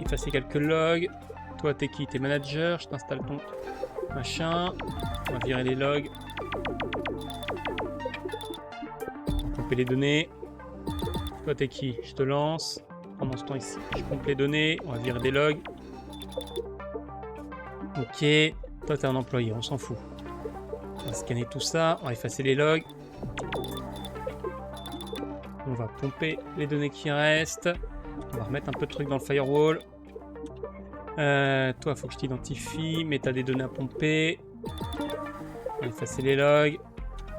S1: effacer quelques logs. Toi t'es qui? T'es manager. Je t'installe ton machin. On va virer les logs. Pomper les données. Toi t'es qui? Je te lance. Pendant ce temps ici je pompe les données. On va virer des logs. Ok, toi t'es un employé, on s'en fout. On va scanner tout ça, on va effacer les logs. On va pomper les données qui restent. On va remettre un peu de trucs dans le firewall. Toi, faut que je t'identifie, mais t'as des données à pomper. On va effacer les logs.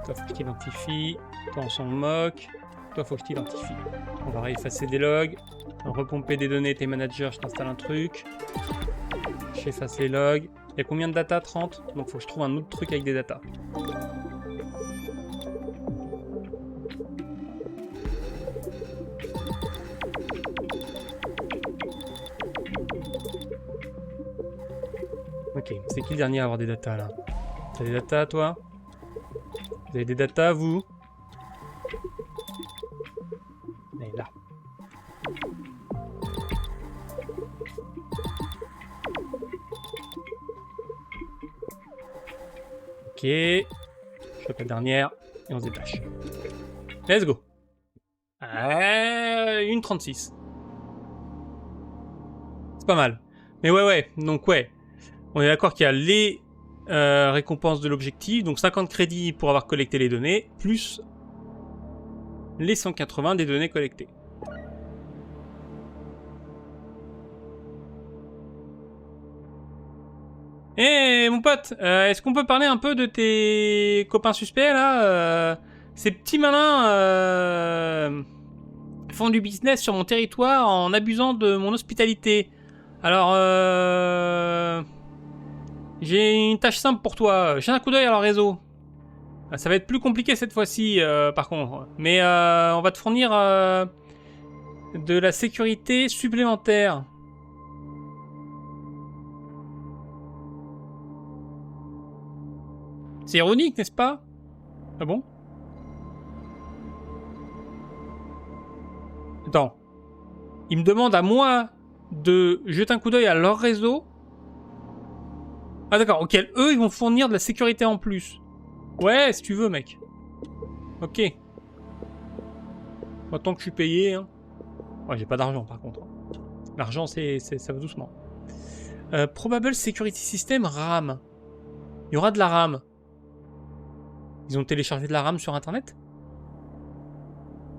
S1: Toi, faut que je t'identifie. Toi, on s'en moque. Toi, faut que je t'identifie. On va réeffacer des logs. On va repomper des données, tes managers, je t'installe un truc. J'efface les logs. Il y a combien de data? 30. Donc faut que je trouve un autre truc avec des data. Ok, c'est qui le dernier à avoir des data là? T'as des data toi? Vous avez des data vous? Elle est là. Ok. Je chope la dernière et on se dépêche. Let's go. 1,36. C'est pas mal. Mais ouais. Donc ouais. On est d'accord qu'il y a les récompenses de l'objectif. Donc 50 crédits pour avoir collecté les données. Plus les 180 des données collectées. Eh mon pote, est-ce qu'on peut parler un peu de tes copains suspects là ces petits malins font du business sur mon territoire en abusant de mon hospitalité. Alors, j'ai une tâche simple pour toi. Jette un coup d'œil à leur réseau. Ça va être plus compliqué cette fois-ci, par contre. Mais on va te fournir de la sécurité supplémentaire. C'est ironique, n'est-ce pas? Ah bon? Attends. Ils me demandent à moi de jeter un coup d'œil à leur réseau. Ah d'accord, ok. Eux, ils vont fournir de la sécurité en plus. Ouais, si tu veux, mec. Ok. Moi, tant que je suis payé, hein. Ouais, j'ai pas d'argent, par contre. L'argent, ça va doucement. Probable Security System RAM. Il y aura de la RAM. Ils ont téléchargé de la RAM sur Internet?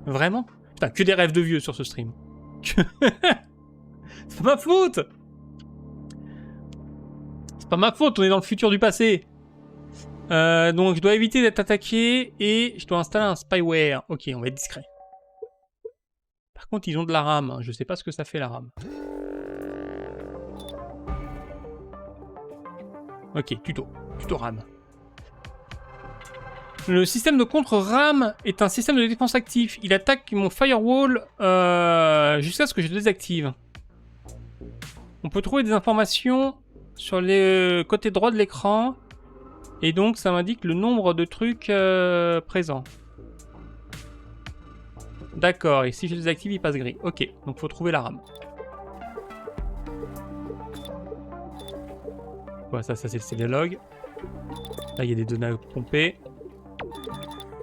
S1: Vraiment? Putain, que des rêves de vieux sur ce stream. C'est pas ma faute! C'est pas ma faute, on est dans le futur du passé. Donc je dois éviter d'être attaqué et je dois installer un spyware. Ok, on va être discret. Par contre, ils ont de la RAM. Hein. Je sais pas ce que ça fait la RAM. Ok, tuto. Tuto RAM. Le système de contre-RAM est un système de défense actif. Il attaque mon firewall jusqu'à ce que je le désactive. On peut trouver des informations sur le côté droit de l'écran. Et donc, ça m'indique le nombre de trucs présents. D'accord, et si je les désactive, il passe gris. Ok, donc faut trouver la RAM. Ouais, ça c'est les logs. Là, il y a des données à pomper.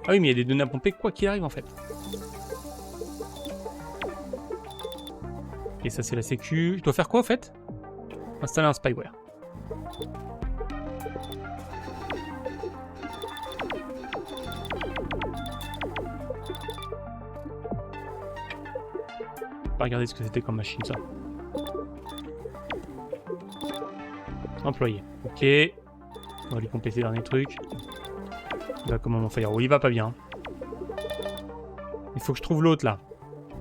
S1: Ah oui, mais il y a des données à pomper quoi qu'il arrive, en fait. Et ça, c'est la sécu. Je dois faire quoi, en fait? Installer un spyware. Pas regarder ce que c'était comme machine, ça. Employé. Ok. On va lui compléter le dernier truc. Là, comment mon firewall? Il va pas bien. Il faut que je trouve l'autre, là.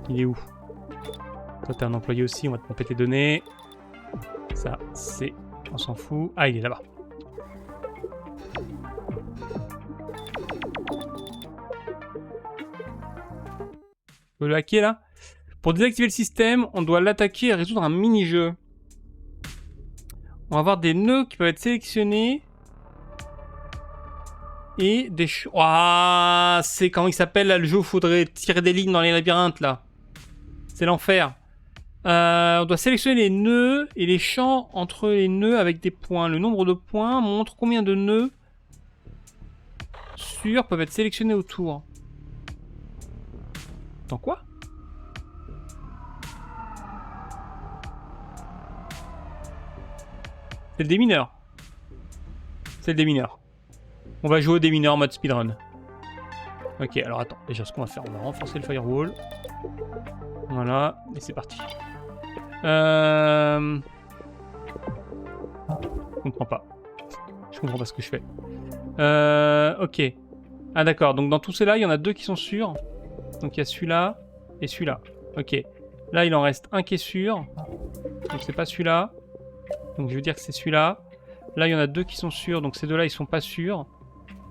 S1: Il est où? Toi, t'es un employé aussi. On va te pomper tes données. Ça, c'est... On s'en fout. Ah, il est là-bas. On peut le hacker, là? Pour désactiver le système, on doit l'attaquer et résoudre un mini-jeu. On va avoir des nœuds qui peuvent être sélectionnés. Et des... Ouah, c'est comment il s'appelle là, le jeu où il faudrait tirer des lignes dans les labyrinthes là. C'est l'enfer. On doit sélectionner les nœuds et les champs entre les nœuds avec des points. Le nombre de points montre combien de nœuds sûrs peuvent être sélectionnés autour. Dans quoi? C'est le démineur. C'est le démineur. On va jouer au démineur en mode speedrun. Ok, alors attends. Déjà, ce qu'on va faire, on va renforcer le firewall. Voilà, et c'est parti. Je comprends pas. Je comprends pas ce que je fais. Ok. Ah d'accord, donc dans tous ceux-là, il y en a deux qui sont sûrs. Donc il y a celui-là et celui-là. Ok. Là, il en reste un qui est sûr. Donc c'est pas celui-là. Donc je veux dire que c'est celui-là. Là, il y en a deux qui sont sûrs. Donc ces deux-là, ils sont pas sûrs.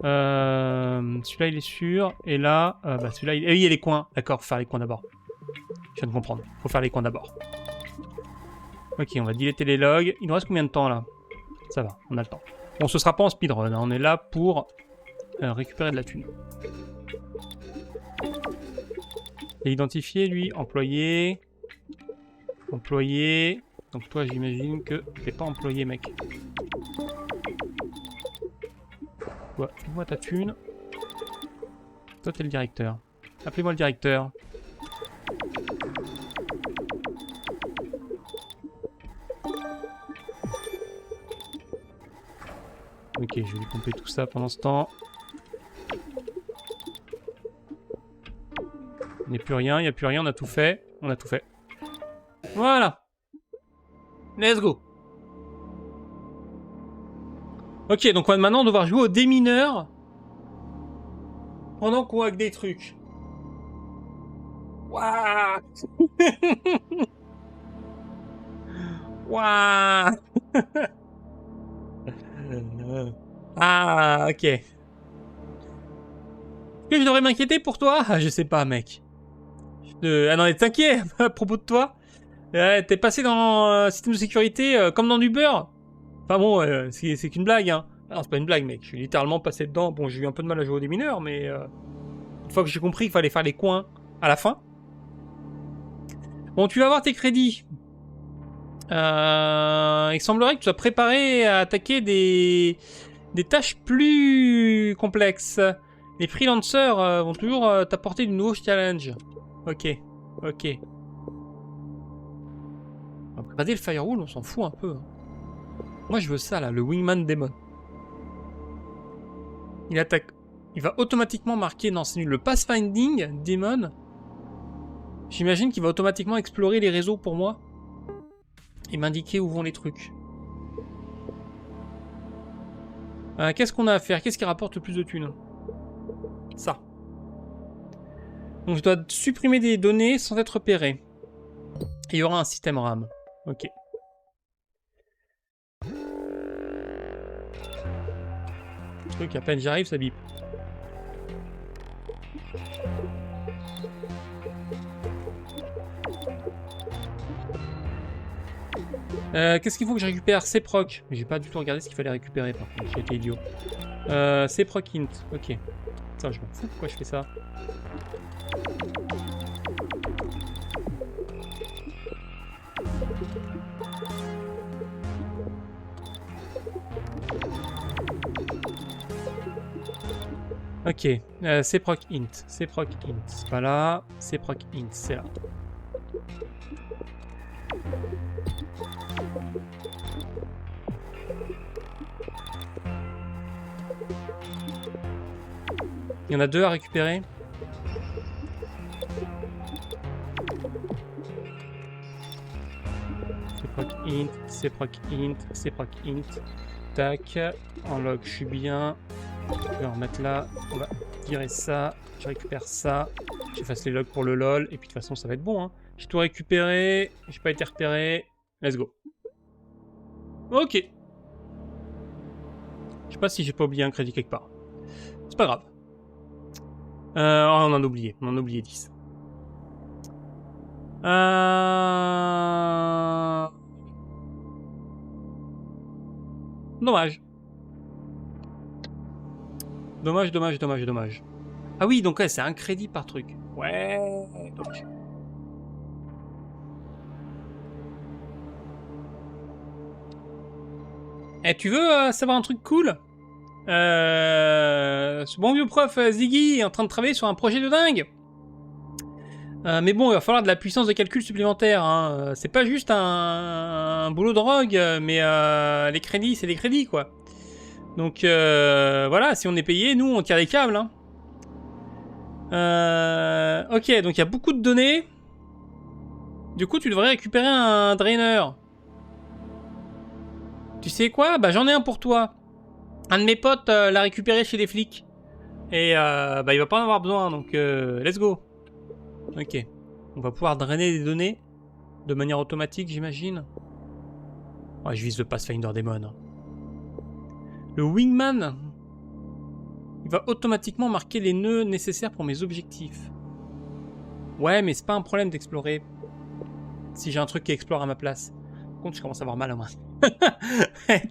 S1: Celui-là, il est sûr. Et là, bah celui-là, il... oui, il y a les coins. D'accord, faut faire les coins d'abord. Je viens de comprendre. Faut faire les coins d'abord. Ok, on va dilater les logs. Il nous reste combien de temps, là? Ça va, on a le temps. Bon, ce sera pas en speedrun. Hein. On est là pour récupérer de la thune. Et identifier, lui, employé. Employé. Donc toi, j'imagine que t'es pas employé, mec. Ouais, fais-moi ta thune. Toi, t'es le directeur. Appelez-moi le directeur. Ok, je vais lui pomper tout ça pendant ce temps. Il n'y a plus rien, on a tout fait. On a tout fait. Voilà. Let's go. Ok, donc on va maintenant devoir jouer au démineur pendant qu'on hack des trucs. What? Waouh. Waouh. Ah, ok. Est-ce que je devrais m'inquiéter pour toi? Ah, je sais pas, mec. Ah non, t'inquiète à propos de toi. T'es passé dans le système de sécurité comme dans du beurre. Enfin bon, c'est qu'une blague, hein. Non, c'est pas une blague, mec. Je suis littéralement passé dedans. Bon, j'ai eu un peu de mal à jouer au démineur, mais une fois que j'ai compris qu'il fallait faire les coins à la fin. Bon, tu vas avoir tes crédits. Il semblerait que tu sois préparé à attaquer des tâches plus complexes. Les freelancers vont toujours t'apporter de nouveaux challenges. Ok, ok. Regardez le firewall, on s'en fout un peu. Moi, je veux ça, là, le Wingman Demon. Il attaque. Il va automatiquement marquer... Non, c'est nul. Le Pathfinding Demon. J'imagine qu'il va automatiquement explorer les réseaux pour moi. Et m'indiquer où vont les trucs. Qu'est-ce qu'on a à faire? Qu'est-ce qui rapporte le plus de thunes? Ça. Donc je dois supprimer des données sans être repéré. Et il y aura un système RAM. Ok. Le truc, à peine j'arrive, ça bip. Qu'est-ce qu'il faut que je récupère? C'est proc. J'ai pas du tout regardé ce qu'il fallait récupérer par contre, j'ai été idiot. C'est proc int, ok. Ça, je m'en fous, pourquoi je fais ça? Ok, c'est proc int, c'est proc int, c'est pas là, c'est proc int, c'est là. Il y en a deux à récupérer. C'est proc int, c'est proc int, c'est proc int. Tac, en log, je suis bien. Je vais en remettre là. On va virer ça. Je récupère ça. J'efface les logs pour le lol. Et puis de toute façon, ça va être bon. Hein. J'ai tout récupéré. J'ai pas été repéré. Let's go. Ok. Je sais pas si j'ai pas oublié un crédit quelque part. C'est pas grave. Oh, on en a oublié. On en a oublié 10. Dommage. Dommage, dommage, dommage, dommage. Ah oui, donc ouais, c'est un crédit par truc. Ouais, dommage. Eh, tu veux savoir un truc cool? Ce bon vieux prof Ziggy est en train de travailler sur un projet de dingue. Mais bon, il va falloir de la puissance de calcul supplémentaire. Hein. C'est pas juste un boulot de rogue, mais les crédits, c'est des crédits, quoi. Donc voilà, si on est payé, nous, on tire les câbles. Hein. Ok, donc il y a beaucoup de données. Du coup, tu devrais récupérer un drainer. Tu sais quoi? Bah j'en ai un pour toi. Un de mes potes l'a récupéré chez les flics. Et bah il va pas en avoir besoin, donc let's go. Ok. On va pouvoir drainer des données de manière automatique, j'imagine. Ouais, je vise le Pathfinder Demon. Hein. Le Wingman, il va automatiquement marquer les nœuds nécessaires pour mes objectifs. Ouais, mais c'est pas un problème d'explorer. Si j'ai un truc qui explore à ma place. Par contre, je commence à avoir mal à moi.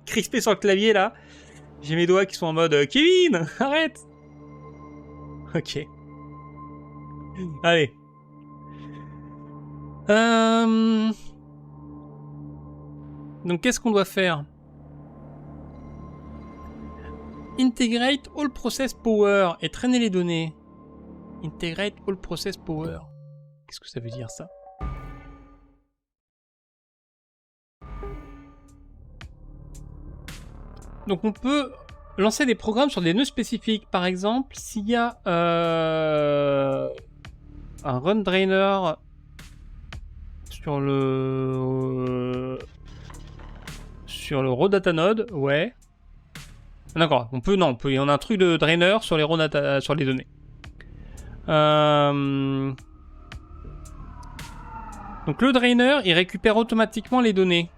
S1: Crispé sur le clavier, là. J'ai mes doigts qui sont en mode Kevin, arrête. Ok. Allez. Donc, qu'est-ce qu'on doit faire? Integrate all process power et traîner les données. Integrate all process power. Qu'est-ce que ça veut dire, ça? Donc, on peut lancer des programmes sur des nœuds spécifiques. Par exemple, s'il y a un run drainer sur le raw data node, ouais. D'accord, on peut y en a un truc de drainer sur les raw data, sur les données. Donc le drainer, il récupère automatiquement les données.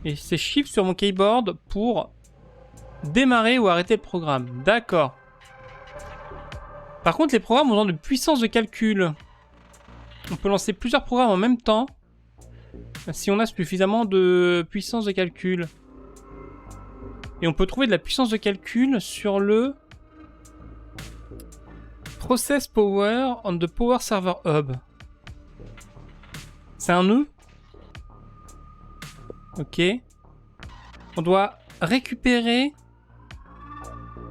S1: Et c'est Shift sur mon keyboard pour démarrer ou arrêter le programme. D'accord. Par contre, les programmes ont besoin de puissance de calcul. On peut lancer plusieurs programmes en même temps si on a suffisamment de puissance de calcul. Et on peut trouver de la puissance de calcul sur le Process Power on the Power Server Hub. C'est un nœud. Ok. On doit récupérer...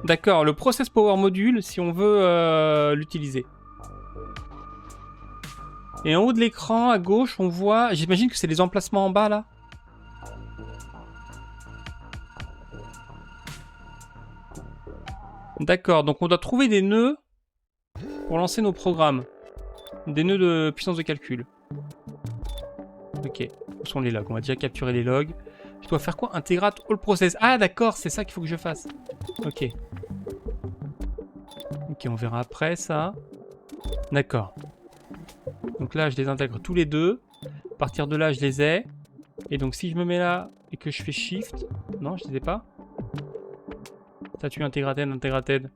S1: D'accord, le Process Power Module si on veut l'utiliser. Et en haut de l'écran, à gauche, on voit... J'imagine que c'est les emplacements en bas, là. D'accord, donc on doit trouver des nœuds pour lancer nos programmes. Des nœuds de puissance de calcul. Ok, où sont les logs? On va déjà capturer les logs. Je dois faire quoi? Integrate all process. Ah d'accord, c'est ça qu'il faut que je fasse. Ok. Ok, on verra après ça. D'accord. Donc là, je les intègre tous les deux. À partir de là, je les ai. Et donc si je me mets là et que je fais Shift... Non, je les ai pas. Statut integrated, integrated.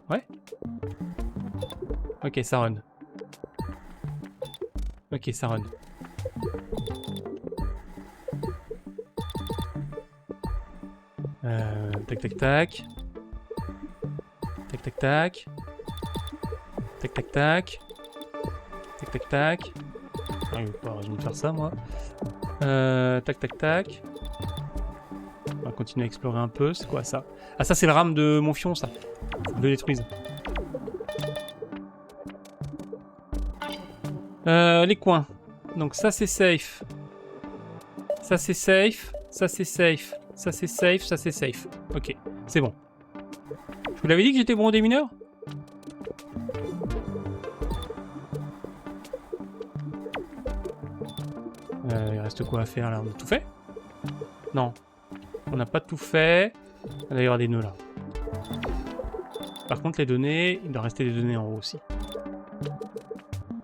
S1: Ouais. Ok, ça run. Ok, ça run. Tac, tac, tac. Tac, tac, tac. Tac, tac, tac. Tac, tac, tac. Ah, je vais faire ça, moi. Tac, tac, tac. On va continuer à explorer un peu. C'est quoi, ça? Ah, ça, c'est le RAM de mon fion, ça. Faut que je le détruise. Les coins. Donc, ça, c'est safe. Ça, c'est safe. Ça, c'est safe. Ça, c'est safe. Ça, c'est safe. Ok, c'est bon. Je vous l'avais dit que j'étais bon au démineur? Il reste quoi à faire là? On a tout fait? Non. On n'a pas tout fait. Il doit y avoir des nœuds là. Par contre, les données, il doit rester des données en haut aussi.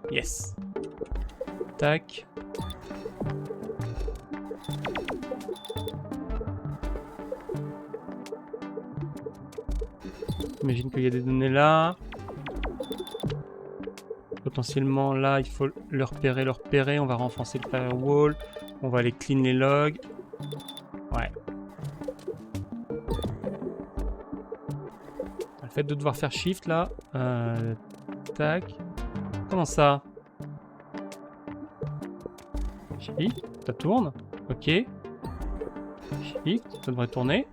S1: Yes. Tac. J'imagine qu'il y a des données là. Potentiellement là, il faut le repérer. On va renforcer le firewall. On va aller clean les logs. Ouais. Le fait de devoir faire shift là. Tac. Comment ça? Shift, ça tourne. Ok. Shift, ça devrait tourner.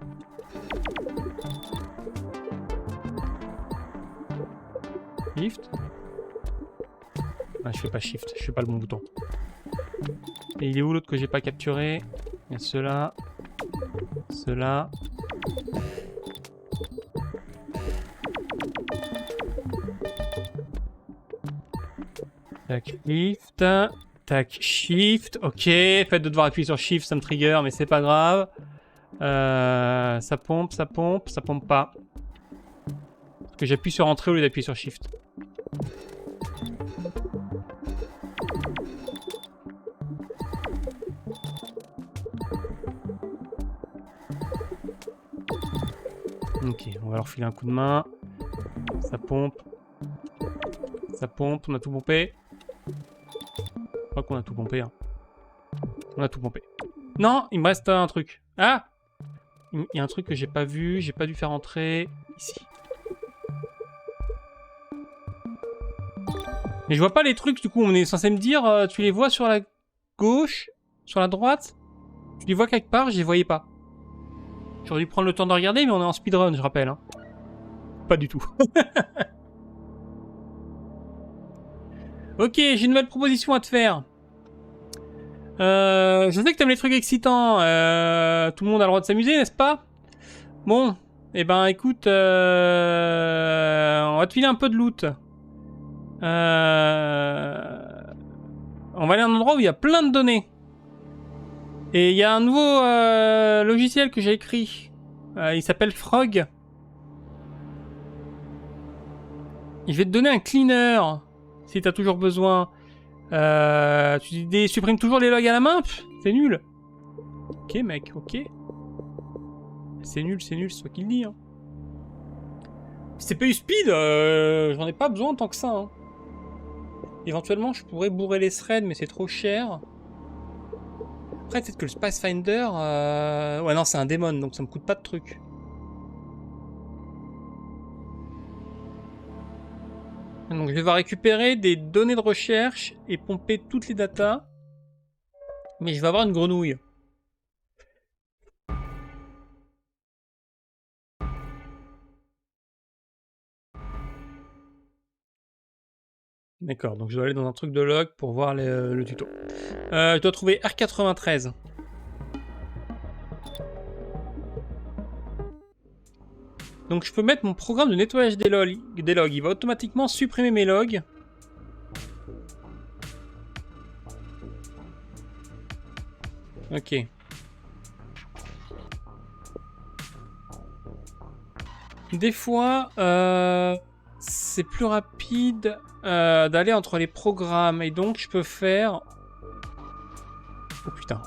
S1: Shift. Ah, je fais pas shift, je fais pas le bon bouton. Et il est où l'autre que j'ai pas capturé? Il y a ceux-là. Ceux-là. Tac, shift. Tac, shift. Ok, fait de devoir appuyer sur shift, ça me trigger, mais c'est pas grave. Ça pompe, ça pompe, ça pompe pas. Parce que j'appuie sur entrée au lieu d'appuyer sur shift. Ok, on va leur filer un coup de main. Ça pompe. Ça pompe, on a tout pompé. Je crois qu'on a tout pompé. Hein. On a tout pompé. Non, il me reste un truc. Ah! Il y a un truc que j'ai pas vu, j'ai pas dû faire entrer. Ici. Mais je vois pas les trucs, du coup, on est censé me dire, tu les vois sur la gauche, sur la droite? Tu les vois quelque part, je les voyais pas. J'aurais dû prendre le temps de regarder, mais on est en speedrun, je rappelle. Hein. Pas du tout. Ok, j'ai une nouvelle proposition à te faire. Je sais que t'aimes les trucs excitants. Tout le monde a le droit de s'amuser, n'est-ce pas? Bon, eh ben écoute, on va te filer un peu de loot. On va aller à un endroit où il y a plein de données. Et il y a un nouveau logiciel que j'ai écrit. Il s'appelle Frog. Et je vais te donner un cleaner, si t'as toujours besoin. Tu supprimes toujours les logs à la main? C'est nul. Ok, mec, ok. C'est nul, c'est toi qui le dis. Hein. CPU speed, j'en ai pas besoin tant que ça. Hein. Éventuellement, je pourrais bourrer les threads, mais c'est trop cher. Après, peut-être que le Pathfinder... Ouais, non, c'est un démon, donc ça me coûte pas de trucs. Donc, je vais devoir récupérer des données de recherche et pomper toutes les datas. Mais je vais avoir une grenouille. D'accord, donc je dois aller dans un truc de log pour voir le tuto. Je dois trouver R93. Donc je peux mettre mon programme de nettoyage des logs. Il va automatiquement supprimer mes logs. Ok. Des fois, c'est plus rapide d'aller entre les programmes. Et donc je peux faire... Oh putain.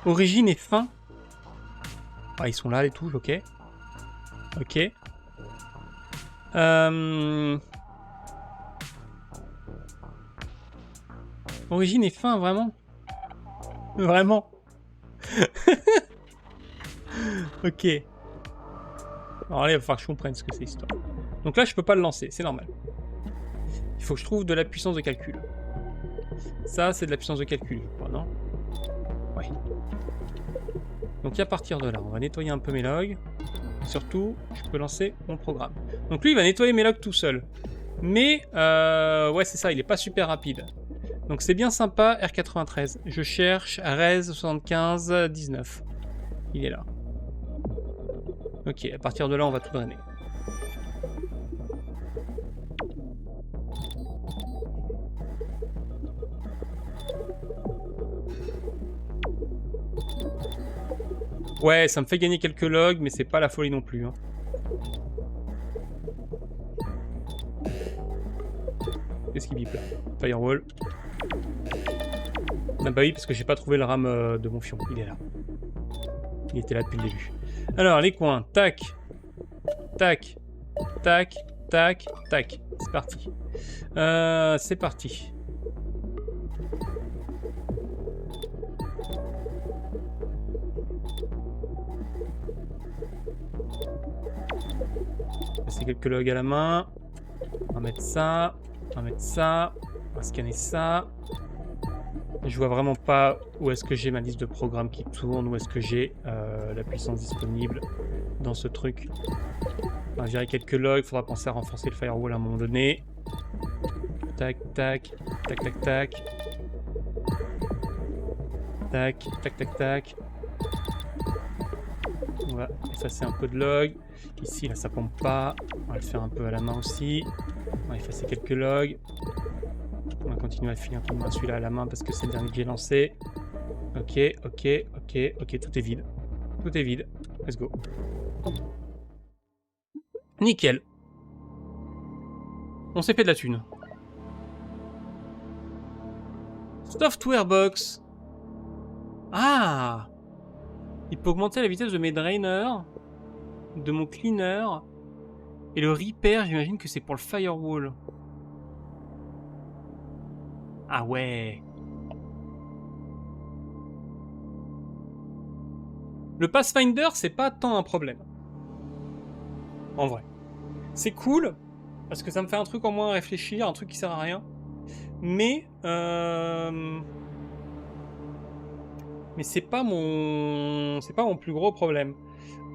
S1: Origine et fin. Ah, ils sont là les touches, ok. Ok. Origine et fin, vraiment? Vraiment? Ok. Alors là, il va falloir que je comprenne ce que c'est histoire. Donc là, je peux pas le lancer, c'est normal. Il faut que je trouve de la puissance de calcul. Ça, c'est de la puissance de calcul, je crois, non? Ouais. Donc à partir de là, on va nettoyer un peu mes logs. Surtout, je peux lancer mon programme. Donc lui, il va nettoyer mes logs tout seul. Mais, ouais, c'est ça, il est pas super rapide. Donc c'est bien sympa, R93. Je cherche Rez 75 19. Il est là. Ok, à partir de là, on va tout drainer. Ouais, ça me fait gagner quelques logs, mais c'est pas la folie non plus. Hein. Qu'est-ce qui bip là? Firewall. Ah bah oui, parce que j'ai pas trouvé le RAM de mon fion. Il est là. Il était là depuis le début. Alors, les coins. Tac. Tac. Tac. Tac. Tac. C'est parti. C'est parti. Passer quelques logs à la main. On va mettre ça. On va mettre ça. On va scanner ça. Je vois vraiment pas où est-ce que j'ai ma liste de programmes qui tourne, où est-ce que j'ai la puissance disponible dans ce truc. On va virer quelques logs, il faudra penser à renforcer le firewall à un moment donné. Tac, tac, tac, tac, tac. Tac, tac, tac, tac. On va effacer un peu de log. Ici, là, ça pompe pas. On va le faire un peu à la main aussi. On va effacer quelques logs. On va continuer à filer un peu de main celui-là à la main parce que c'est le dernier que j'ai lancé. Ok, ok, ok, ok, tout est vide. Tout est vide. Let's go. Nickel. On s'est fait de la thune. Software box. Ah! Il peut augmenter la vitesse de mes drainers, de mon cleaner. Et le repair, j'imagine que c'est pour le firewall. Ah ouais. Le Pathfinder, c'est pas tant un problème. En vrai. C'est cool, parce que ça me fait un truc en moins à réfléchir, un truc qui sert à rien. Mais c'est pas mon plus gros problème.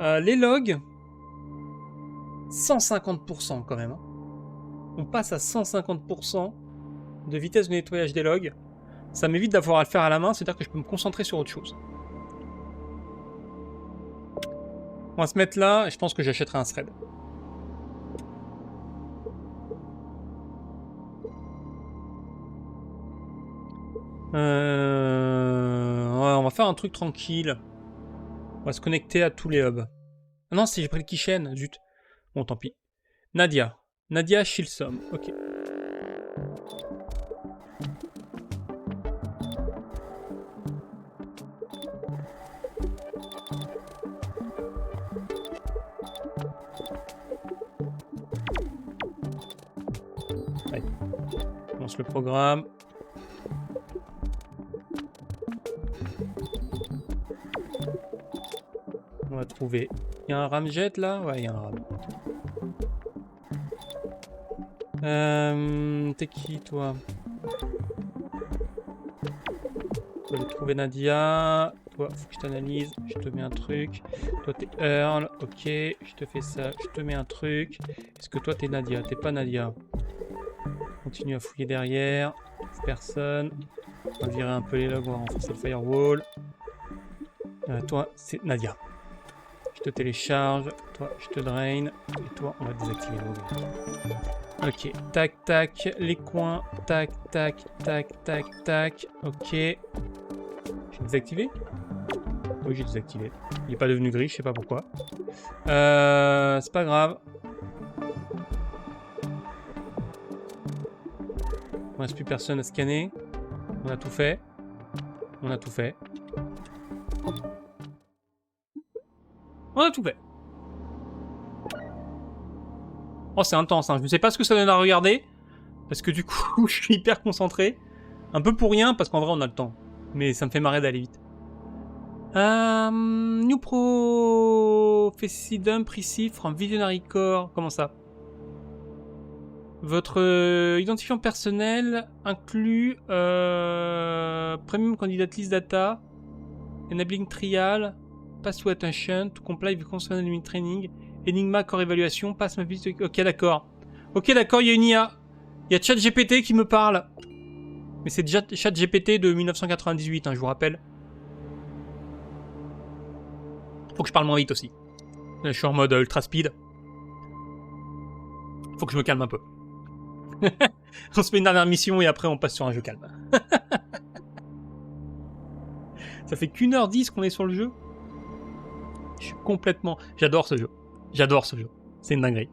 S1: Les logs, 150% quand même. Hein. On passe à 150% de vitesse de nettoyage des logs. Ça m'évite d'avoir à le faire à la main, c'est-à-dire que je peux me concentrer sur autre chose. On va se mettre là, et je pense que j'achèterai un thread. Ouais, on va faire un truc tranquille. On va se connecter à tous les hubs. Ah non, si j'ai pris le Kishen, zut. Bon, tant pis. Nadia. Nadia Shilsom, ok. lance le programme. On va trouver. Il y a un ramjet là? Ouais, il y a un ram. T'es qui toi? Je vais trouver Nadia. Toi, faut que je t'analyse. Je te mets un truc. Toi, t'es Earl. Ok, je te fais ça. Je te mets un truc. Est-ce que toi, t'es Nadia? T'es pas Nadia. Continue à fouiller derrière. Personne. On va virer un peu les logs. On va renforcer le firewall. Toi, c'est Nadia. Je te télécharge. Toi, je te drain. Et toi, on va désactiver le log. Ok. Tac, tac. Les coins. Tac, tac, tac, tac, tac. Ok. J'ai désactivé? Oui, j'ai désactivé. Il n'est pas devenu gris, je sais pas pourquoi. C'est pas grave. Il ne reste plus personne à scanner. On a tout fait. On a tout fait. On a tout fait. Oh, c'est intense, hein. Je ne sais pas ce que ça donne à regarder. Parce que du coup, je suis hyper concentré. Un peu pour rien, parce qu'en vrai, on a le temps. Mais ça me fait marrer d'aller vite. New Prophecy Dump Receive from Visionary Core. Comment ça? Votre identifiant personnel inclut Premium Candidate List Data, Enabling Trial, Pass to Attention, to comply with Consonant Limit Training, Enigma Core Evaluation, Pass ma piste. Ok, d'accord. Ok, d'accord, il y a une IA. Il y a ChatGPT qui me parle. Mais c'est déjà ChatGPT de 1998, hein, je vous rappelle. Faut que je parle moins vite aussi. Là, je suis en mode ultra speed. Faut que je me calme un peu. On se fait une dernière mission et après on passe sur un jeu calme. Ça fait qu'1h10 qu'on est sur le jeu. Je suis complètement... J'adore ce jeu. J'adore ce jeu. C'est une dinguerie.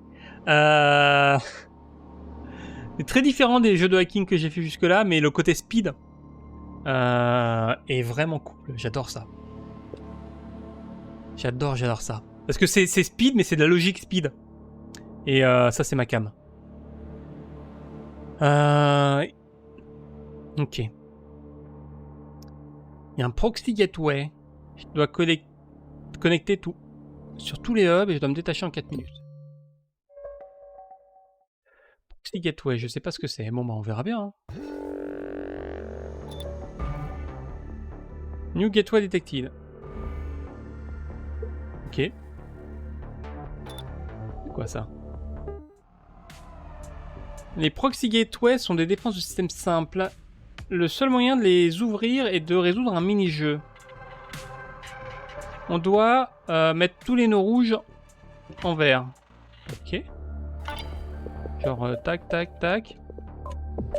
S1: C'est très différent des jeux de hacking que j'ai fait jusque-là, mais le côté speed est vraiment cool. J'adore ça. J'adore ça. Parce que c'est speed, mais c'est de la logique speed. Et ça, c'est ma cam. Ok. Il y a un proxy gateway. Je dois connecter tout sur tous les hubs et je dois me détacher en 4 minutes. Proxy gateway, je sais pas ce que c'est. Bon, bah, on verra bien. Hein. New gateway detected. Ok. C'est quoi ça? Les proxy gateways sont des défenses de système simples. Le seul moyen de les ouvrir est de résoudre un mini-jeu. On doit mettre tous les nœuds rouges en vert. Ok. Genre tac, tac, tac.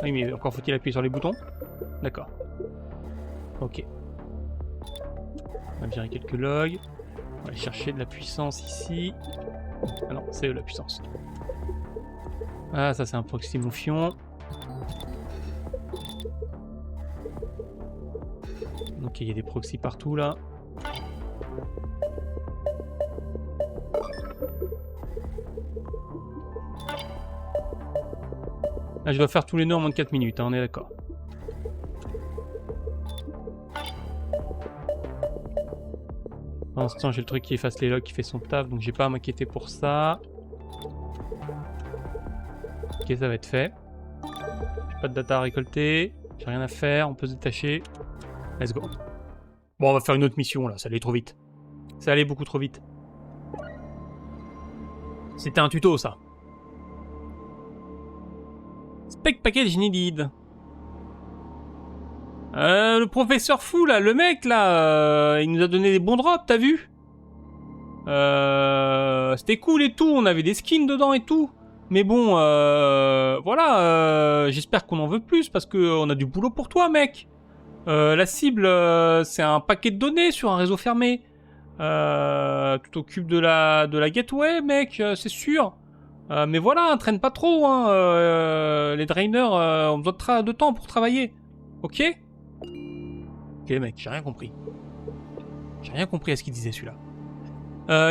S1: Oui, mais encore faut-il appuyer sur les boutons. D'accord. Ok. On va virer quelques logs. On va aller chercher de la puissance ici. Ah non, c'est la puissance. Ah, ça c'est un proxy mouffion. Ok, il y a des proxys partout là. Là, je dois faire tous les nœuds en moins de 4 minutes, hein, on est d'accord. Pour l'instant, j'ai le truc qui efface les logs qui fait son taf, donc j'ai pas à m'inquiéter pour ça. Ok, ça va être fait. J'ai pas de data à récolter, j'ai rien à faire, on peut se détacher. Let's go. Bon, on va faire une autre mission là, ça allait trop vite. Ça allait beaucoup trop vite. C'était un tuto ça. Spec package needed. Le professeur fou là, le mec là, il nous a donné des bons drops, t'as vu? C'était cool et tout, on avait des skins dedans et tout. Mais bon, voilà, j'espère qu'on en veut plus parce qu'on a du boulot pour toi, mec. La cible, c'est un paquet de données sur un réseau fermé. Tu t'occupes de la gateway, mec, c'est sûr. Mais voilà, traîne pas trop, hein. Les drainers ont besoin de temps pour travailler. Ok? Ok, mec, j'ai rien compris. J'ai rien compris à ce qu'il disait, celui-là.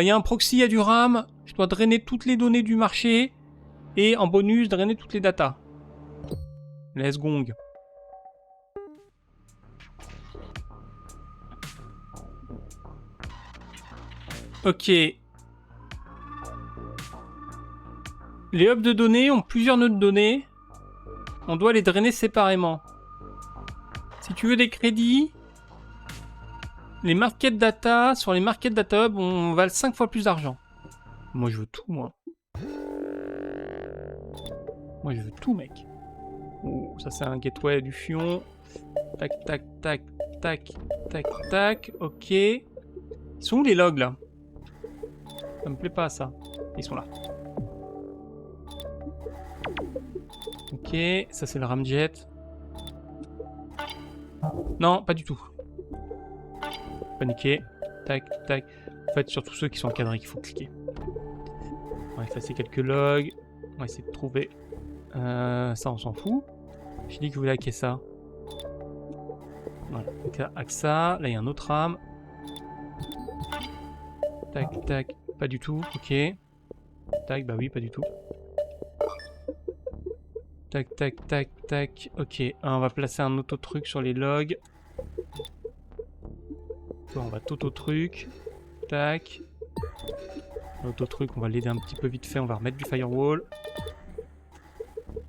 S1: Il y a un proxy, il y a du RAM. Je dois drainer toutes les données du marché. Et en bonus, drainer toutes les datas. Let's gong. Ok. Les hubs de données ont plusieurs nœuds de données. On doit les drainer séparément. Si tu veux des crédits, les market data, sur les market data hub, on valent 5 fois plus d'argent. Moi, je veux tout, moi. Moi, je veux tout, mec. Oh, ça, c'est un gateway du fion. Tac, tac, tac, tac, tac, tac. Ok. Ils sont où les logs, là? Ça me plaît pas, ça. Ils sont là. Ok, ça, c'est le ramjet. Non, pas du tout. Paniquer. Tac, tac. En fait, sur tous ceux qui sont encadrés qu'il faut cliquer. On va effacer quelques logs. On va essayer de trouver... ça, on s'en fout. J'ai dit que je voulais hacker ça. Voilà. Donc, hack ça. Là, il y a un autre RAM. Tac, tac. Pas du tout. Ok. Tac, bah oui, pas du tout. Tac, tac, tac, tac. Ok. On va placer un auto-truc sur les logs. Toi, on va t'auto-truc. Tac. L'auto-truc, on va l'aider un petit peu vite fait. On va remettre du firewall.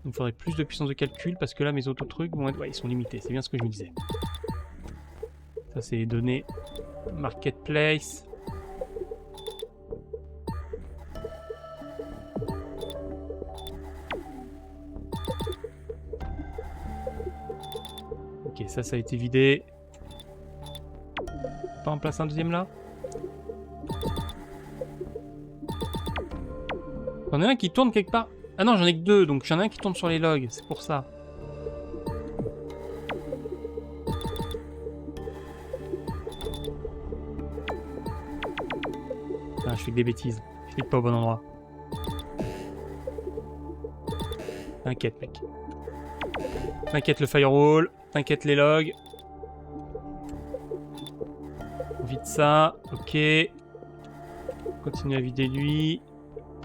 S1: Il me faudrait plus de puissance de calcul parce que là, mes auto-trucs vont être... Ouais, ils sont limités. C'est bien ce que je me disais. Ça, c'est les données marketplace. Ok, ça a été vidé. Pas en place un deuxième là? J'en ai un qui tourne quelque part. Ah non, j'en ai que deux, donc j'en ai un qui tourne sur les logs, c'est pour ça. Ah, je fais que des bêtises. Je clique pas au bon endroit. T'inquiète, mec. T'inquiète le firewall. T'inquiète les logs. On vide ça. Ok. Continue à vider lui.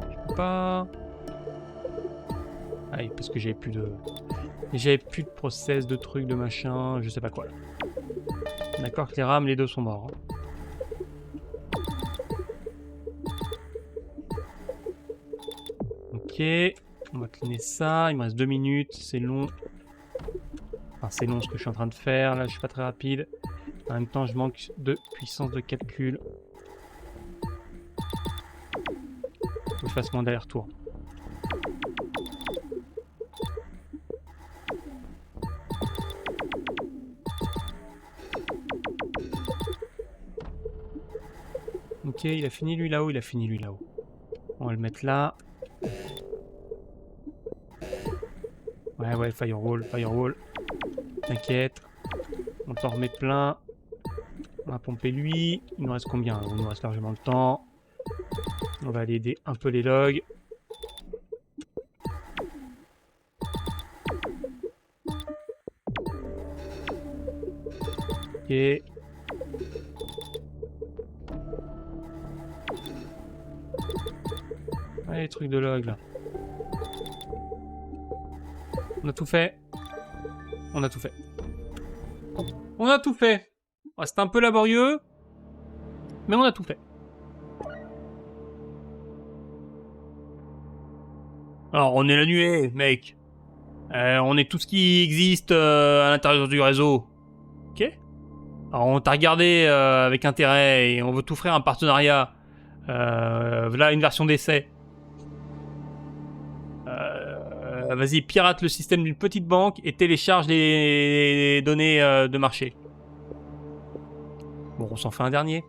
S1: Je peux pas... Ah oui, parce que j'avais plus de... J'avais plus de process, de trucs, de machin, je sais pas quoi là. D'accord que les rames, les deux sont morts. Ok. On va cleaner ça. Il me reste 2 minutes. C'est long. Enfin, c'est long ce que je suis en train de faire. Là, je suis pas très rapide. En même temps, je manque de puissance de calcul. Faut que je fasse moins d'aller-retour. Ok, il a fini lui là-haut, il a fini lui là-haut. On va le mettre là. Ouais, firewall, firewall. T'inquiète. On t'en remet plein. On va pomper lui. Il nous reste combien? Il nous reste largement le temps. On va aller aider un peu les logs. Ok. Ouais, les trucs de log là. On a tout fait. On a tout fait. On a tout fait. Ouais, c'était un peu laborieux. Mais on a tout fait. Alors, on est la nuée, mec. On est tout ce qui existe à l'intérieur du réseau. Ok? Alors, on t'a regardé avec intérêt et on veut t'offrir un partenariat. Voilà une version d'essai. Vas-y, pirate le système d'une petite banque et télécharge les données de marché. Bon, on s'en fait un dernier.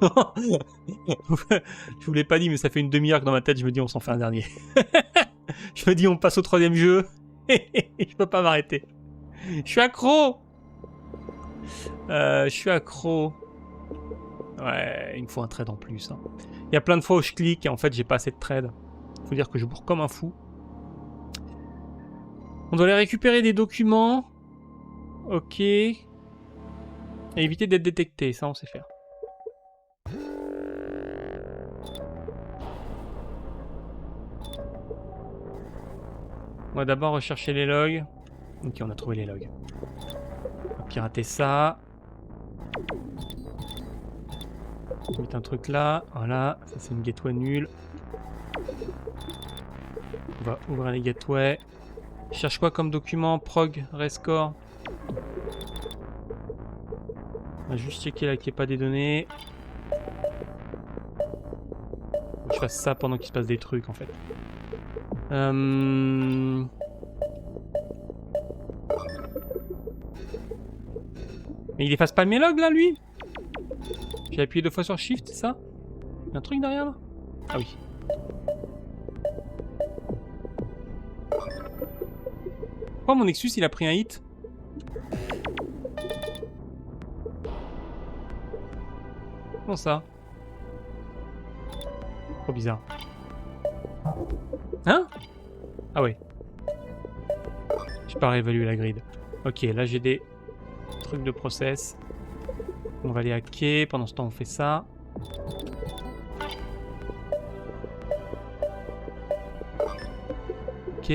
S1: Je vous l'ai pas dit, mais ça fait une demi-heure que dans ma tête, je me dis on s'en fait un dernier. Je me dis on passe au 3e jeu. Je peux pas m'arrêter. Je suis accro. Je suis accro. Ouais, il me faut un trade en plus. Hein. Il y a plein de fois où je clique et en fait j'ai pas assez de trade. Faut dire que je bourre comme un fou. On doit aller récupérer des documents. Ok. Et éviter d'être détecté, ça on sait faire. On va d'abord rechercher les logs. Ok, on a trouvé les logs. On va pirater ça. On va mettre un truc là. Voilà, ça c'est une gateway nulle. On va ouvrir les gateways. Je cherche quoi comme document? Prog, rescore. On va juste checker là qu'il n'y ait pas des données. Faut que je fasse ça pendant qu'il se passe des trucs en fait. Mais il efface pas mes logs là lui? J'ai appuyé 2 fois sur Shift, c'est ça? Il y a un truc derrière là? Ah oui. Pourquoi mon Nexus il a pris un hit? Comment ça? Trop bizarre. Hein? Ah ouais. J'ai pas réévalué la grid. Ok, là j'ai des trucs de process. On va les hacker. Pendant ce temps on fait ça. Ok,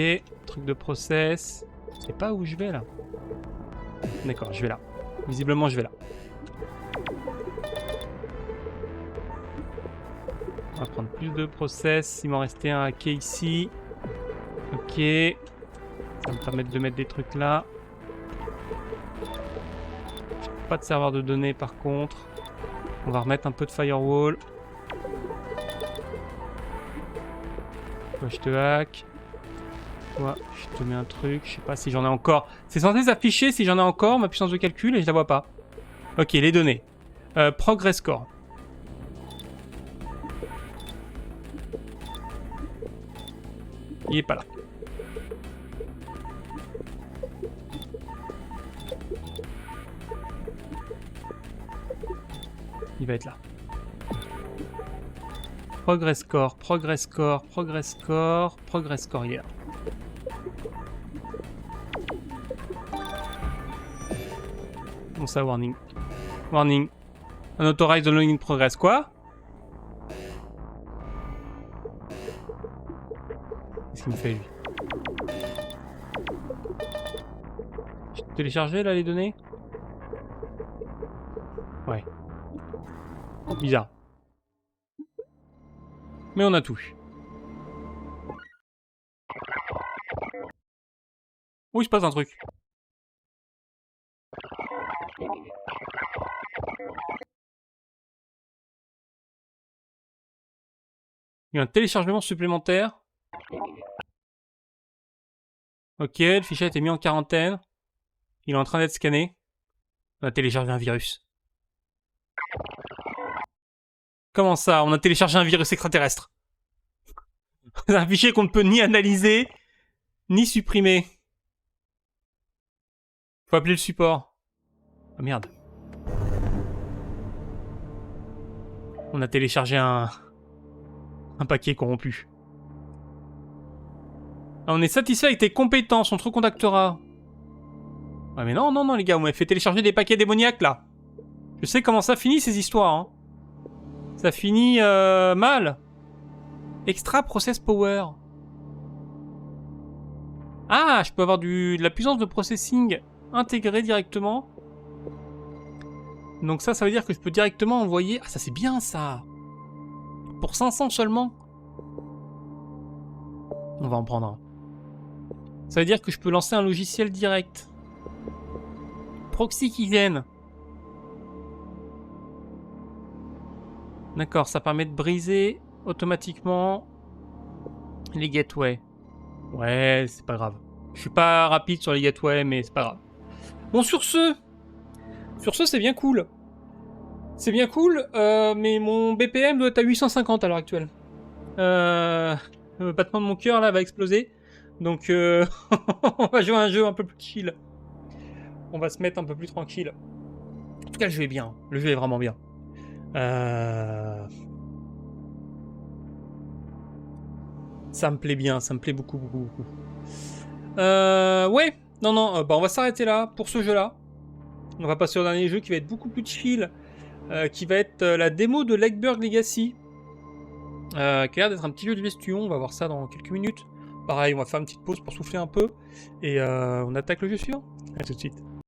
S1: truc de process. Je sais pas où je vais là. D'accord, je vais là. Visiblement je vais là. On va prendre plus de process. Il m'en restait un hacké ici. Ok. Ça va me permettre de mettre des trucs là. Pas de serveur de données par contre. On va remettre un peu de firewall. Toi je te hack. Toi je te mets un truc. Je sais pas si j'en ai encore. C'est censé s'afficher si j'en ai encore ma puissance de calcul et je la vois pas. Ok, les données. Progress score. Il est pas là. Il va être là. Progress score, progress score, progress score, progress score, il est là. Bon ça, warning. Warning. Unauthorized downloading progress, quoi? Qu'est-ce qu'il me fait lui? J'ai téléchargé là les données? Ouais. Bizarre. Mais on a tout. Oh, il se passe un truc. Il y a un téléchargement supplémentaire. Ok, le fichier a été mis en quarantaine. Il est en train d'être scanné. On a téléchargé un virus. Comment ça? On a téléchargé un virus extraterrestre. C'est un fichier qu'on ne peut ni analyser, ni supprimer. Faut appeler le support. Oh merde. On a téléchargé un paquet corrompu. Ah, on est satisfait avec tes compétences, on te recontactera. Ouais mais non, non, non les gars, vous m'avez fait télécharger des paquets démoniaques là. Je sais comment ça finit ces histoires. Hein. Ça finit mal. Extra process power. Ah, je peux avoir de la puissance de processing intégrée directement. Donc ça veut dire que je peux directement envoyer... Ah ça c'est bien ça. Pour 500 seulement. On va en prendre un. Ça veut dire que je peux lancer un logiciel direct. Proxy qui viennent. D'accord, ça permet de briser automatiquement les gateways. Ouais, c'est pas grave. Je suis pas rapide sur les gateways, mais c'est pas grave. Bon, sur ce, c'est bien cool. C'est bien cool, mais mon BPM doit être à 850 à l'heure actuelle. Le battement de mon cœur là va exploser. Donc, on va jouer à un jeu un peu plus chill. On va se mettre un peu plus tranquille. En tout cas, le jeu est bien. Le jeu est vraiment bien. Ça me plaît bien, ça me plaît beaucoup, beaucoup, beaucoup. Ouais, non, bah on va s'arrêter là pour ce jeu-là. On va passer au dernier jeu qui va être beaucoup plus chill, qui va être la démo de Legburg Legacy, qui a l'air d'être un petit jeu de gestion. On va voir ça dans quelques minutes. Pareil, on va faire une petite pause pour souffler un peu. Et on attaque le jeu suivant. A tout de suite.